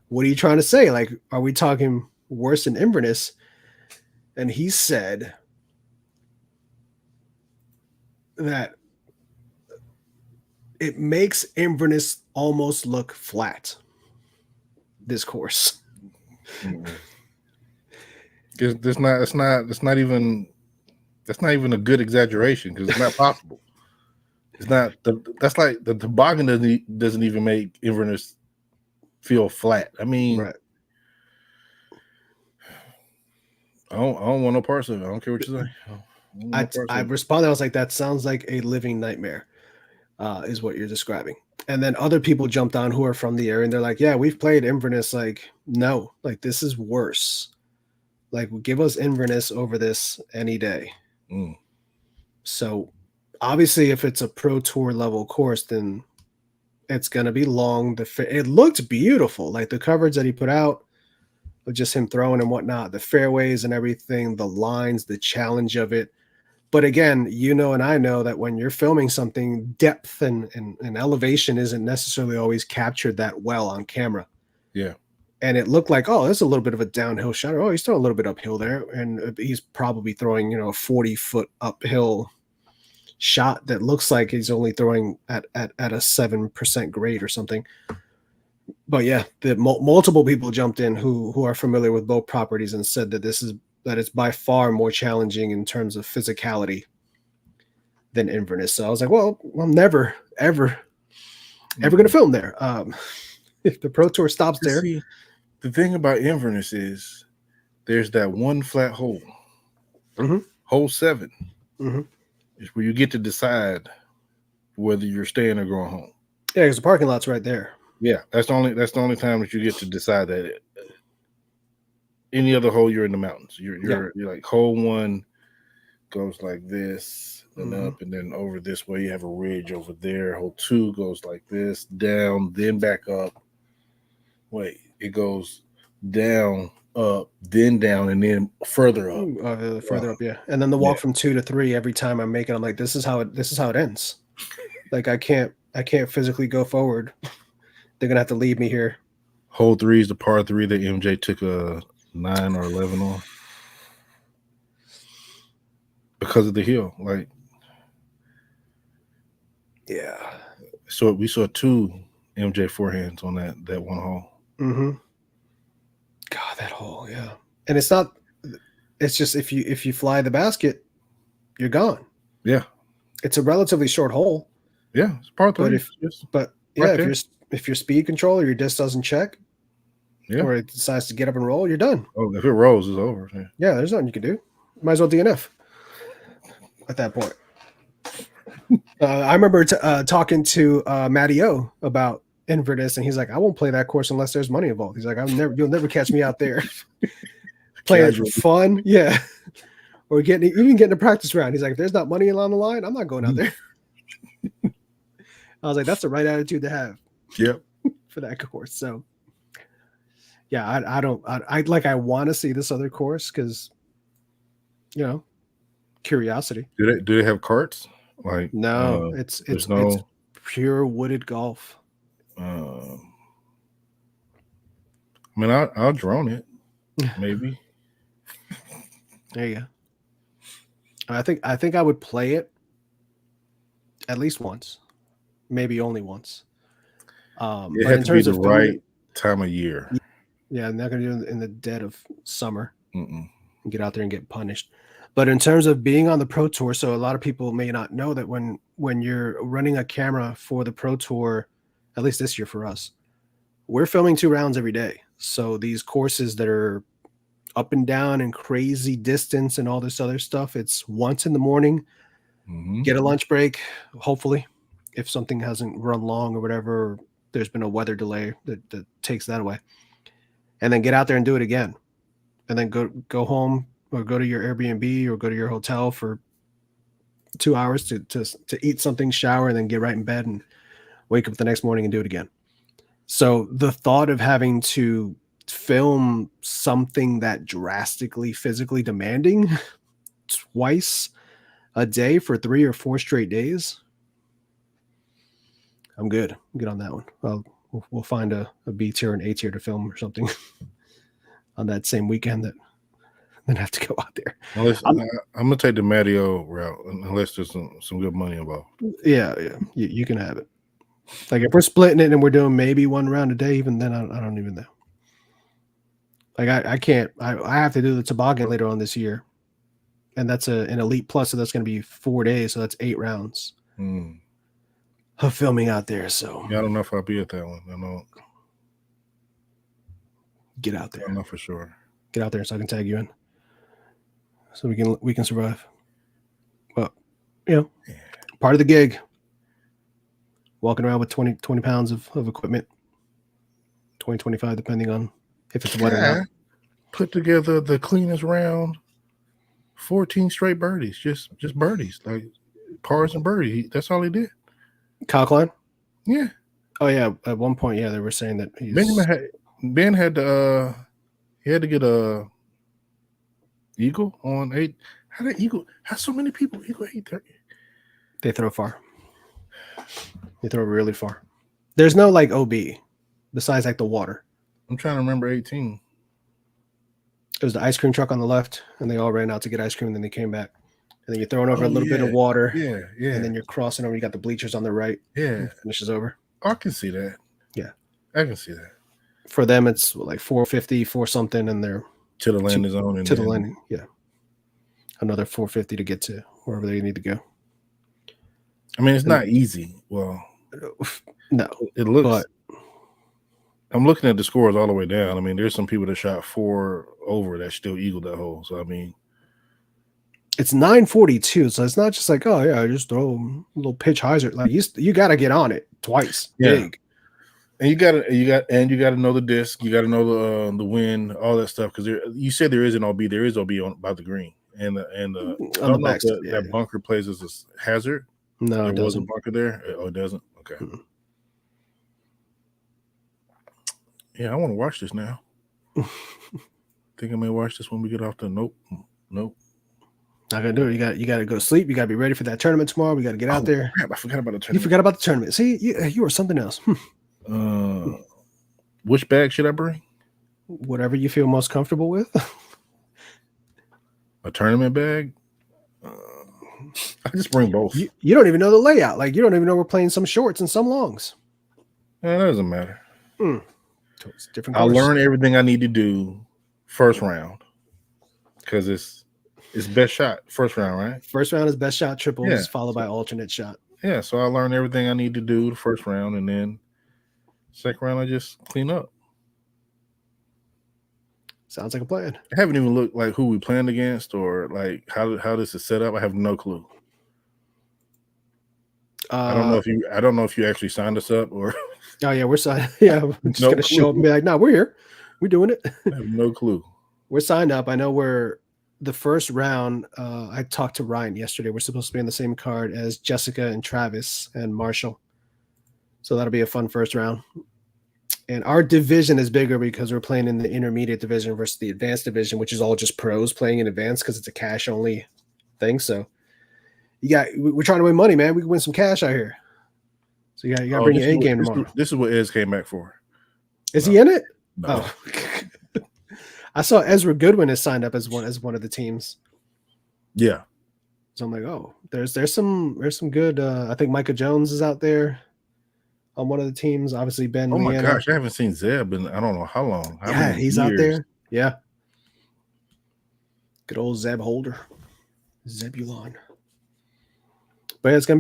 B: what are you trying to say? Like, are we talking worse than Inverness? And he said that it makes Inverness almost look flat, this course.
A: It's not even a good exaggeration because it's not possible. It's not that's like the toboggan doesn't even make Inverness feel flat. I mean,
B: right.
A: I don't want no parts of it. I don't care what you say.
B: I responded. I was like, that sounds like a living nightmare, is what you're describing. And then other people jumped on who are from the area and they're like, yeah, we've played Inverness. Like, no, like this is worse. Like, give us Inverness over this any day. So obviously if it's a Pro Tour level course, then it's going to be long. It looked beautiful. Like the coverage that he put out of just him throwing and whatnot, the fairways and everything, the lines, the challenge of it. But again, you know, and I know that when you're filming something, depth and elevation isn't necessarily always captured that well on camera.
A: Yeah.
B: And it looked like, oh, there's a little bit of a downhill shot. Oh, he's throwing a little bit uphill there. And he's probably throwing, a 40-foot uphill shot that looks like he's only throwing at a 7% grade or something. But yeah, the multiple people jumped in who are familiar with both properties and said that it's by far more challenging in terms of physicality than Inverness. So I was like, well, I'm never, ever going to film there. If the Pro Tour stops there.
A: See, the thing about Inverness is there's that one flat hole, hole 7, is where you get to decide whether you're staying or going home.
B: Yeah, because the parking lot's right there.
A: Yeah, that's the only time that you get to decide that. Any other hole, you're in the mountains. You're like hole 1 goes like this and up, and then over this way you have a ridge over there. Hole 2 goes like this, down, then back up. Wait, it goes down, up, then down, and then further up.
B: Further up, yeah. And then the walk from 2 to 3. Every time I'm making, I'm like, this is how it ends. Like I can't physically go forward. They're gonna have to leave me here.
A: Hole 3 is the par 3 that MJ took a 9 or 11 on because of the hill. Like,
B: yeah.
A: So we saw 2 MJ forehands on that one hole.
B: God, that hole, yeah. And it's just if you fly the basket, you're gone.
A: Yeah.
B: It's a relatively short hole.
A: Yeah, it's par 3.
B: If your speed controller, your disc doesn't check, or it decides to get up and roll, you're done.
A: Oh, if it rolls, it's over.
B: Yeah, there's nothing you can do. Might as well DNF at that point. I remember talking to Matty O about Inverness, and he's like, I won't play that course unless there's money involved. He's like, you'll never catch me out there playing it for fun. Yeah. Or even getting a practice round. He's like, if there's not money along the line, I'm not going out there. I was like, that's the right attitude to have.
A: Yep.
B: For that course. So yeah, I want to see this other course because, curiosity.
A: Do they have carts? Like
B: no, it's pure wooded golf.
A: I mean, I'll drone it, maybe.
B: There you go. I think I would play it at least once, maybe only once.
A: It had to be the right time of year.
B: Yeah, I'm not going to do it in the dead of summer. And get out there and get punished. But in terms of being on the Pro Tour, so a lot of people may not know that when you're running a camera for the Pro Tour, at least this year for us, we're filming 2 rounds every day. So these courses that are up and down and crazy distance and all this other stuff, it's once in the morning, get a lunch break, hopefully, if something hasn't run long or whatever, there's been a weather delay that takes that away. And then get out there and do it again. And then go home or go to your Airbnb or go to your hotel for 2 hours to eat something, shower, and then get right in bed and wake up the next morning and do it again. So the thought of having to film something that drastically physically demanding twice a day for 3 or 4 straight days, I'm good. Get on that one. We'll find a B tier and A tier to film or something on that same weekend that then have to go out there.
A: I'm gonna take the Matteo route unless there's some good money involved.
B: Yeah. You can have it. Like if we're splitting it and we're doing maybe 1 round a day, even then I don't even know. Like I can't. I have to do the toboggan later on this year, and that's an Elite Plus, so that's going to be 4 days, so that's 8 rounds of filming out there. So
A: yeah, I don't know if I'll be at that one. I know.
B: Get out there.
A: I don't know for sure.
B: Get out there so I can tag you in, so we can survive. But part of the gig. Walking around with 20 pounds of equipment, 20, 25, depending on if it's wet or not.
A: Put together the cleanest round, 14 straight birdies, just birdies, like pars and birdie. That's all he did.
B: Kyle Klein?
A: Yeah.
B: Oh yeah. At one point, yeah, they were saying that
A: Ben had to get a eagle on 8. How did eagle? How so many people eagle 830?
B: They throw far. They throw really far. There's no like OB besides like the water.
A: I'm trying to remember 18.
B: It was the ice cream truck on the left, and they all ran out to get ice cream, and then they came back. And then you're throwing over a little bit of water.
A: Yeah.
B: And then you're crossing over. You got the bleachers on the right.
A: Yeah.
B: Finishes over.
A: I can see that.
B: Yeah.
A: I can see that.
B: For them, it's like 450 for something, and they're
A: to the landing zone. And
B: to the landing. Yeah. Another 450 to get to wherever they need to go.
A: I mean, it's not easy. Well,
B: no,
A: it looks. But I'm looking at the scores all the way down. I mean, there's some people that shot 4 over that still eagled that hole. So I mean,
B: it's 942. So it's not just like, oh yeah, just throw a little pitch hyzer. Like you got to get on it twice.
A: Yeah.
B: Big.
A: And you got to know the disc. You got to know the wind, all that stuff. Because you said there is an OB. There is OB on about the green and I don't know if that bunker plays as a hazard.
B: No,
A: there
B: it doesn't.
A: Was a bunker there. Oh, it doesn't. Okay. Mm-hmm. Yeah, I want to watch this now. Think I may watch this when we get off the. Nope.
B: Not gonna do it. You got to go to sleep. You got to be ready for that tournament tomorrow. We got to get out there.
A: Crap, I forgot about the tournament.
B: You forgot about the tournament. See, you were something else.
A: Which bag should I bring?
B: Whatever you feel most comfortable with.
A: A tournament bag. I just bring both.
B: You don't even know the layout. Like you don't even know we're playing some shorts and some longs.
A: Yeah, that doesn't matter.
B: So it's different.
A: I'll learn everything I need to do first round because it's best shot first round, right?
B: First round is best shot triples followed by alternate shot.
A: Yeah, so I learn everything I need to do the first round, and then second round I just clean up.
B: Sounds like a plan.
A: I haven't even looked like who we playing against or like how this is set up. I have no clue. I don't know if you actually signed us up or
B: Oh yeah, we're signed. Yeah, we're just
A: No
B: gonna show up and be like, "No, we're here. We're doing it."
A: I have no clue.
B: We're signed up. I know we're the first round. I talked to Ryan yesterday. We're supposed to be on the same card as Jessica and Travis and Marshall, so that'll be a fun first round. And our division is bigger because we're playing in the intermediate division versus the advanced division, which is all just pros playing in advance because it's a cash only thing. So we're trying to win money, man. We can win some cash out here. So you got to bring your A game tomorrow.
A: This is what Ez came back for.
B: Is he in it?
A: No.
B: Oh. I saw Ezra Goodwin is signed up as one of the teams.
A: Yeah.
B: So I'm like, oh, there's some good. I think Micah Jones is out there on one of the teams. Obviously, Ben.
A: Oh my
B: Leanna.
A: gosh, I haven't seen Zeb in I don't know how long.
B: Yeah, he's out there. Yeah. Good old Zeb Holder, Zebulon. But yeah, that's gonna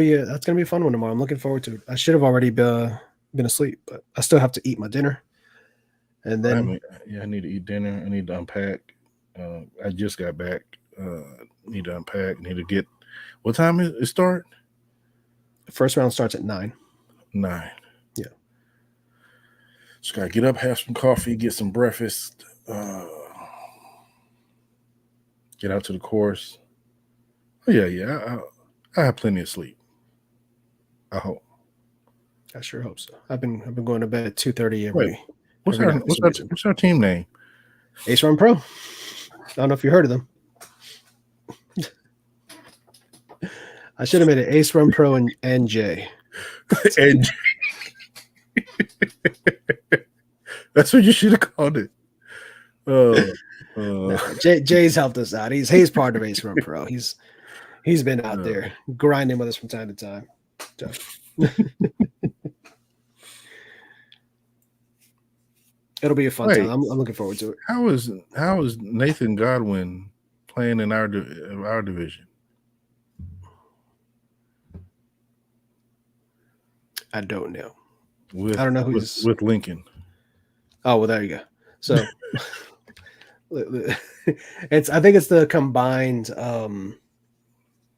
B: be a fun one tomorrow. I'm looking forward to it. I should have already been asleep, but I still have to eat my dinner. And then
A: I need to eat dinner. I need to unpack. I just got back. Need to unpack. Need to get. What time is it start?
B: The first round starts at 9.
A: 9.
B: Yeah.
A: Just gotta get up, have some coffee, get some breakfast, get out to the course. Oh yeah. I have plenty of sleep. I hope.
B: I sure hope so. I've been going to bed at 2:30 every.
A: Wait, what's our team name?
B: Ace Run Pro. I don't know if you heard of them. I should have made it Ace Run Pro and NJ.
A: NJ. That's what you should have called it.
B: Jay's helped us out. He's part of Ace Run Pro. He's been out there grinding with us from time to time. So. It'll be a fun time. I'm looking forward to it.
A: How is Nathan Godwin playing in our division?
B: I don't know.
A: I don't know who's with Lincoln.
B: Oh well, there you go. So I think it's the combined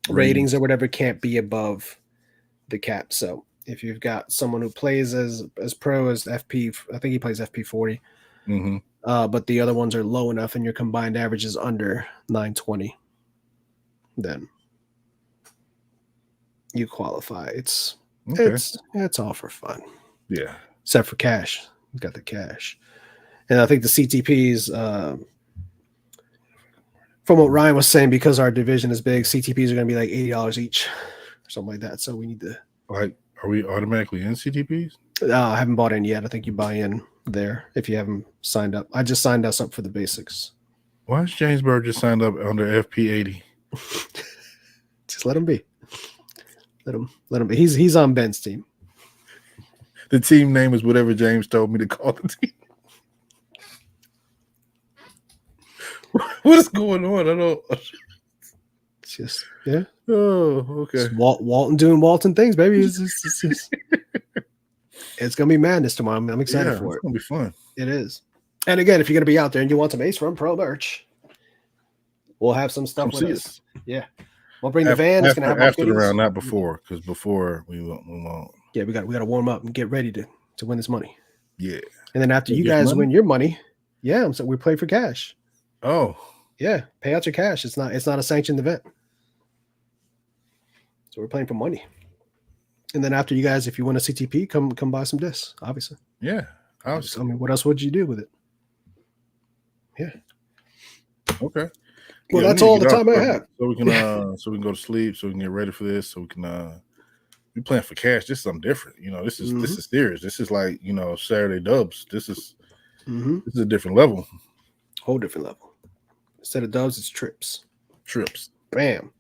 B: ratings or whatever can't be above the cap. So if you've got someone who plays as pro as FP, I think he plays FP 40, but the other ones are low enough and your combined average is under 920, then you qualify. It's all for fun.
A: Yeah.
B: Except for cash. You got the cash. And I think the CTPs, from what Ryan was saying, because our division is big, CTPs are going to be like $80 each or something like that. So we need to.
A: Like, are we automatically in CTPs?
B: I haven't bought in yet. I think you buy in there if you haven't signed up. I just signed us up for the basics.
A: Why is Jamesburg just signed up under FP 80?
B: Just let him be. Let him be. He's on Ben's team.
A: The team name is whatever James told me to call the team. What is going on? I don't.
B: It's just yeah.
A: Oh, okay.
B: It's Walton doing Walton things, baby. It's gonna be madness tomorrow. I'm excited for it.
A: It's gonna be fun.
B: It is. And again, if you're gonna be out there and you want some Ace Run Pro merch, we'll have some stuff with us. Yeah, we'll bring the van. It's gonna have
A: after the round, not before, because before we won't.
B: Yeah, we got to warm up and get ready to win this money.
A: Yeah,
B: and then after you guys win your money, so we play for cash.
A: Oh,
B: yeah, pay out your cash. It's not a sanctioned event, so we're playing for money. And then after you guys, if you win a CTP, come buy some discs. Obviously,
A: yeah.
B: I mean, what else would you do with it? Yeah.
A: Okay.
B: Well, that's all the time I have.
A: So we can go to sleep. So we can get ready for this. So we can we playing for cash. This is something different. This is serious. This is like Saturday dubs. This is a different level.
B: Whole different level. Instead of dubs, it's trips. Bam.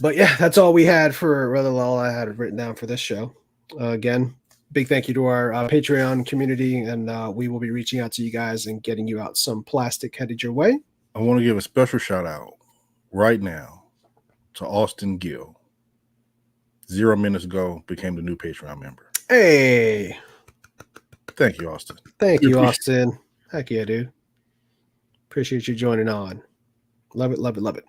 B: But yeah, that's all we had for all I had written down for this show. Again, big thank you to our Patreon community, and we will be reaching out to you guys and getting you out some plastic headed your way.
A: I want to give a special shout out right now to Austin Gill. 0 minutes ago, became the new Patreon member.
B: Hey.
A: Thank you, Austin.
B: Thank you, Austin. Heck yeah, dude. Appreciate you joining on. Love it, love it, love it.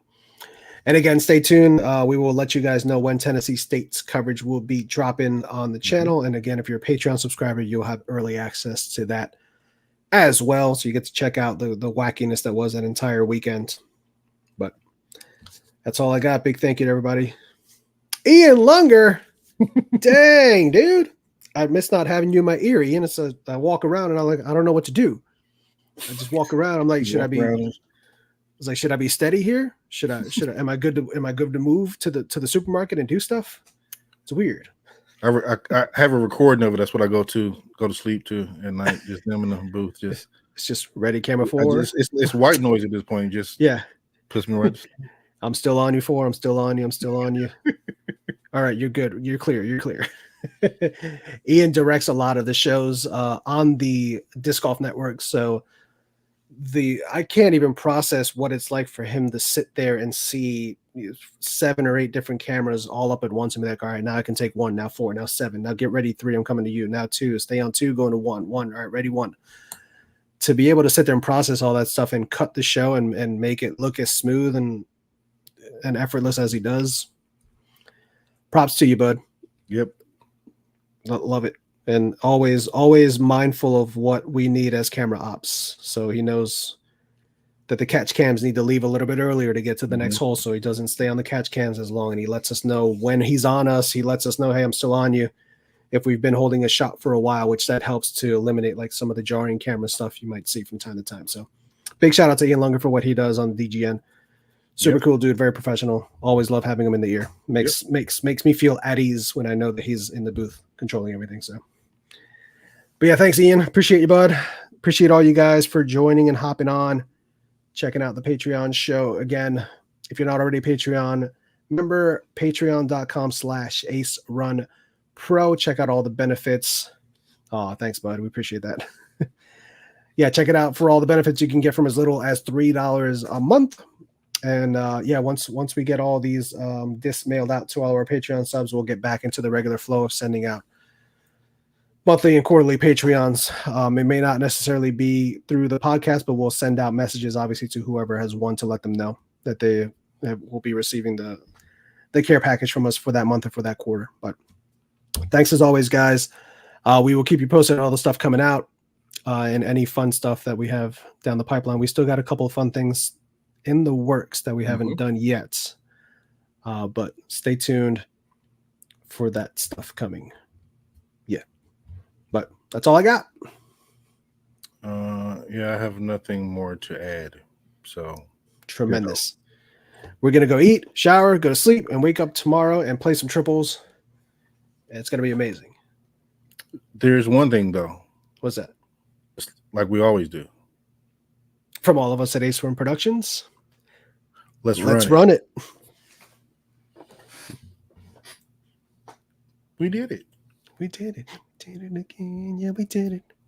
B: And again, stay tuned. We will let you guys know when Tennessee State's coverage will be dropping on the channel. And again, if you're a Patreon subscriber, you'll have early access to that as well. So you get to check out the wackiness that was that entire weekend. But that's all I got. Big thank you to everybody. Ian Lunger. Dang, dude. I miss not having you in my ear, Ian. It's I walk around and I don't know what to do. I just walk around. I'm like, should I be steady here? Am I good to move to the supermarket and do stuff? It's weird.
A: I have a recording of it. That's what I go to sleep to at night. Just them in the booth. It's
B: just ready camera 4.
A: It's white noise at this point. Just puts me right to sleep.
B: I'm still on you 4. I'm still on you. All right, you're good. You're clear. Ian directs a lot of the shows on the Disc Golf Network, so I can't even process what it's like for him to sit there and see 7 or 8 different cameras all up at once and be like, all right, now I can take 1, now 4, now 7, now get ready 3, I'm coming to you, now 2, stay on 2, going to 1, all right, ready 1. To be able to sit there and process all that stuff and cut the show and make it look as smooth and effortless as he does, props to you, bud.
A: Yep.
B: Love it. And always mindful of what we need as camera ops. So he knows that the catch cams need to leave a little bit earlier to get to the next hole, so he doesn't stay on the catch cams as long. And he lets us know when he's on us. He lets us know, hey, I'm still on you. If we've been holding a shot for a while, which that helps to eliminate like some of the jarring camera stuff you might see from time to time. So big shout out to Ian Lunger for what he does on DGN. Super cool dude, very professional. Always love having him in the ear. Makes me feel at ease when I know that he's in the booth controlling everything. So, but yeah, thanks, Ian. Appreciate you, bud. Appreciate all you guys for joining and hopping on, checking out the Patreon show. Again, if you're not already a Patreon member, patreon.com/Ace Run Pro. Check out all the benefits. Oh, thanks, bud. We appreciate that. Yeah, check it out for all the benefits you can get from as little as $3 a month. And once we get all these discs mailed out to all our Patreon subs, we'll get back into the regular flow of sending out monthly and quarterly Patreons. It may not necessarily be through the podcast, but we'll send out messages, obviously, to whoever has won to let them know that they will be receiving the care package from us for that month or for that quarter. But thanks as always, guys. We will keep you posted on all the stuff coming out and any fun stuff that we have down the pipeline. We still got a couple of fun things in the works that we haven't done yet. But stay tuned for that stuff coming. Yeah. But that's all I got.
A: I have nothing more to add. So
B: tremendous. We're gonna go eat, shower, go to sleep, and wake up tomorrow and play some triples. It's gonna be amazing.
A: There's one thing though.
B: What's that?
A: Like we always do.
B: From all of us at Ace Run Productions.
A: Let's
B: run it.
A: We did it.
B: We did it. Did it again. Yeah, we did it.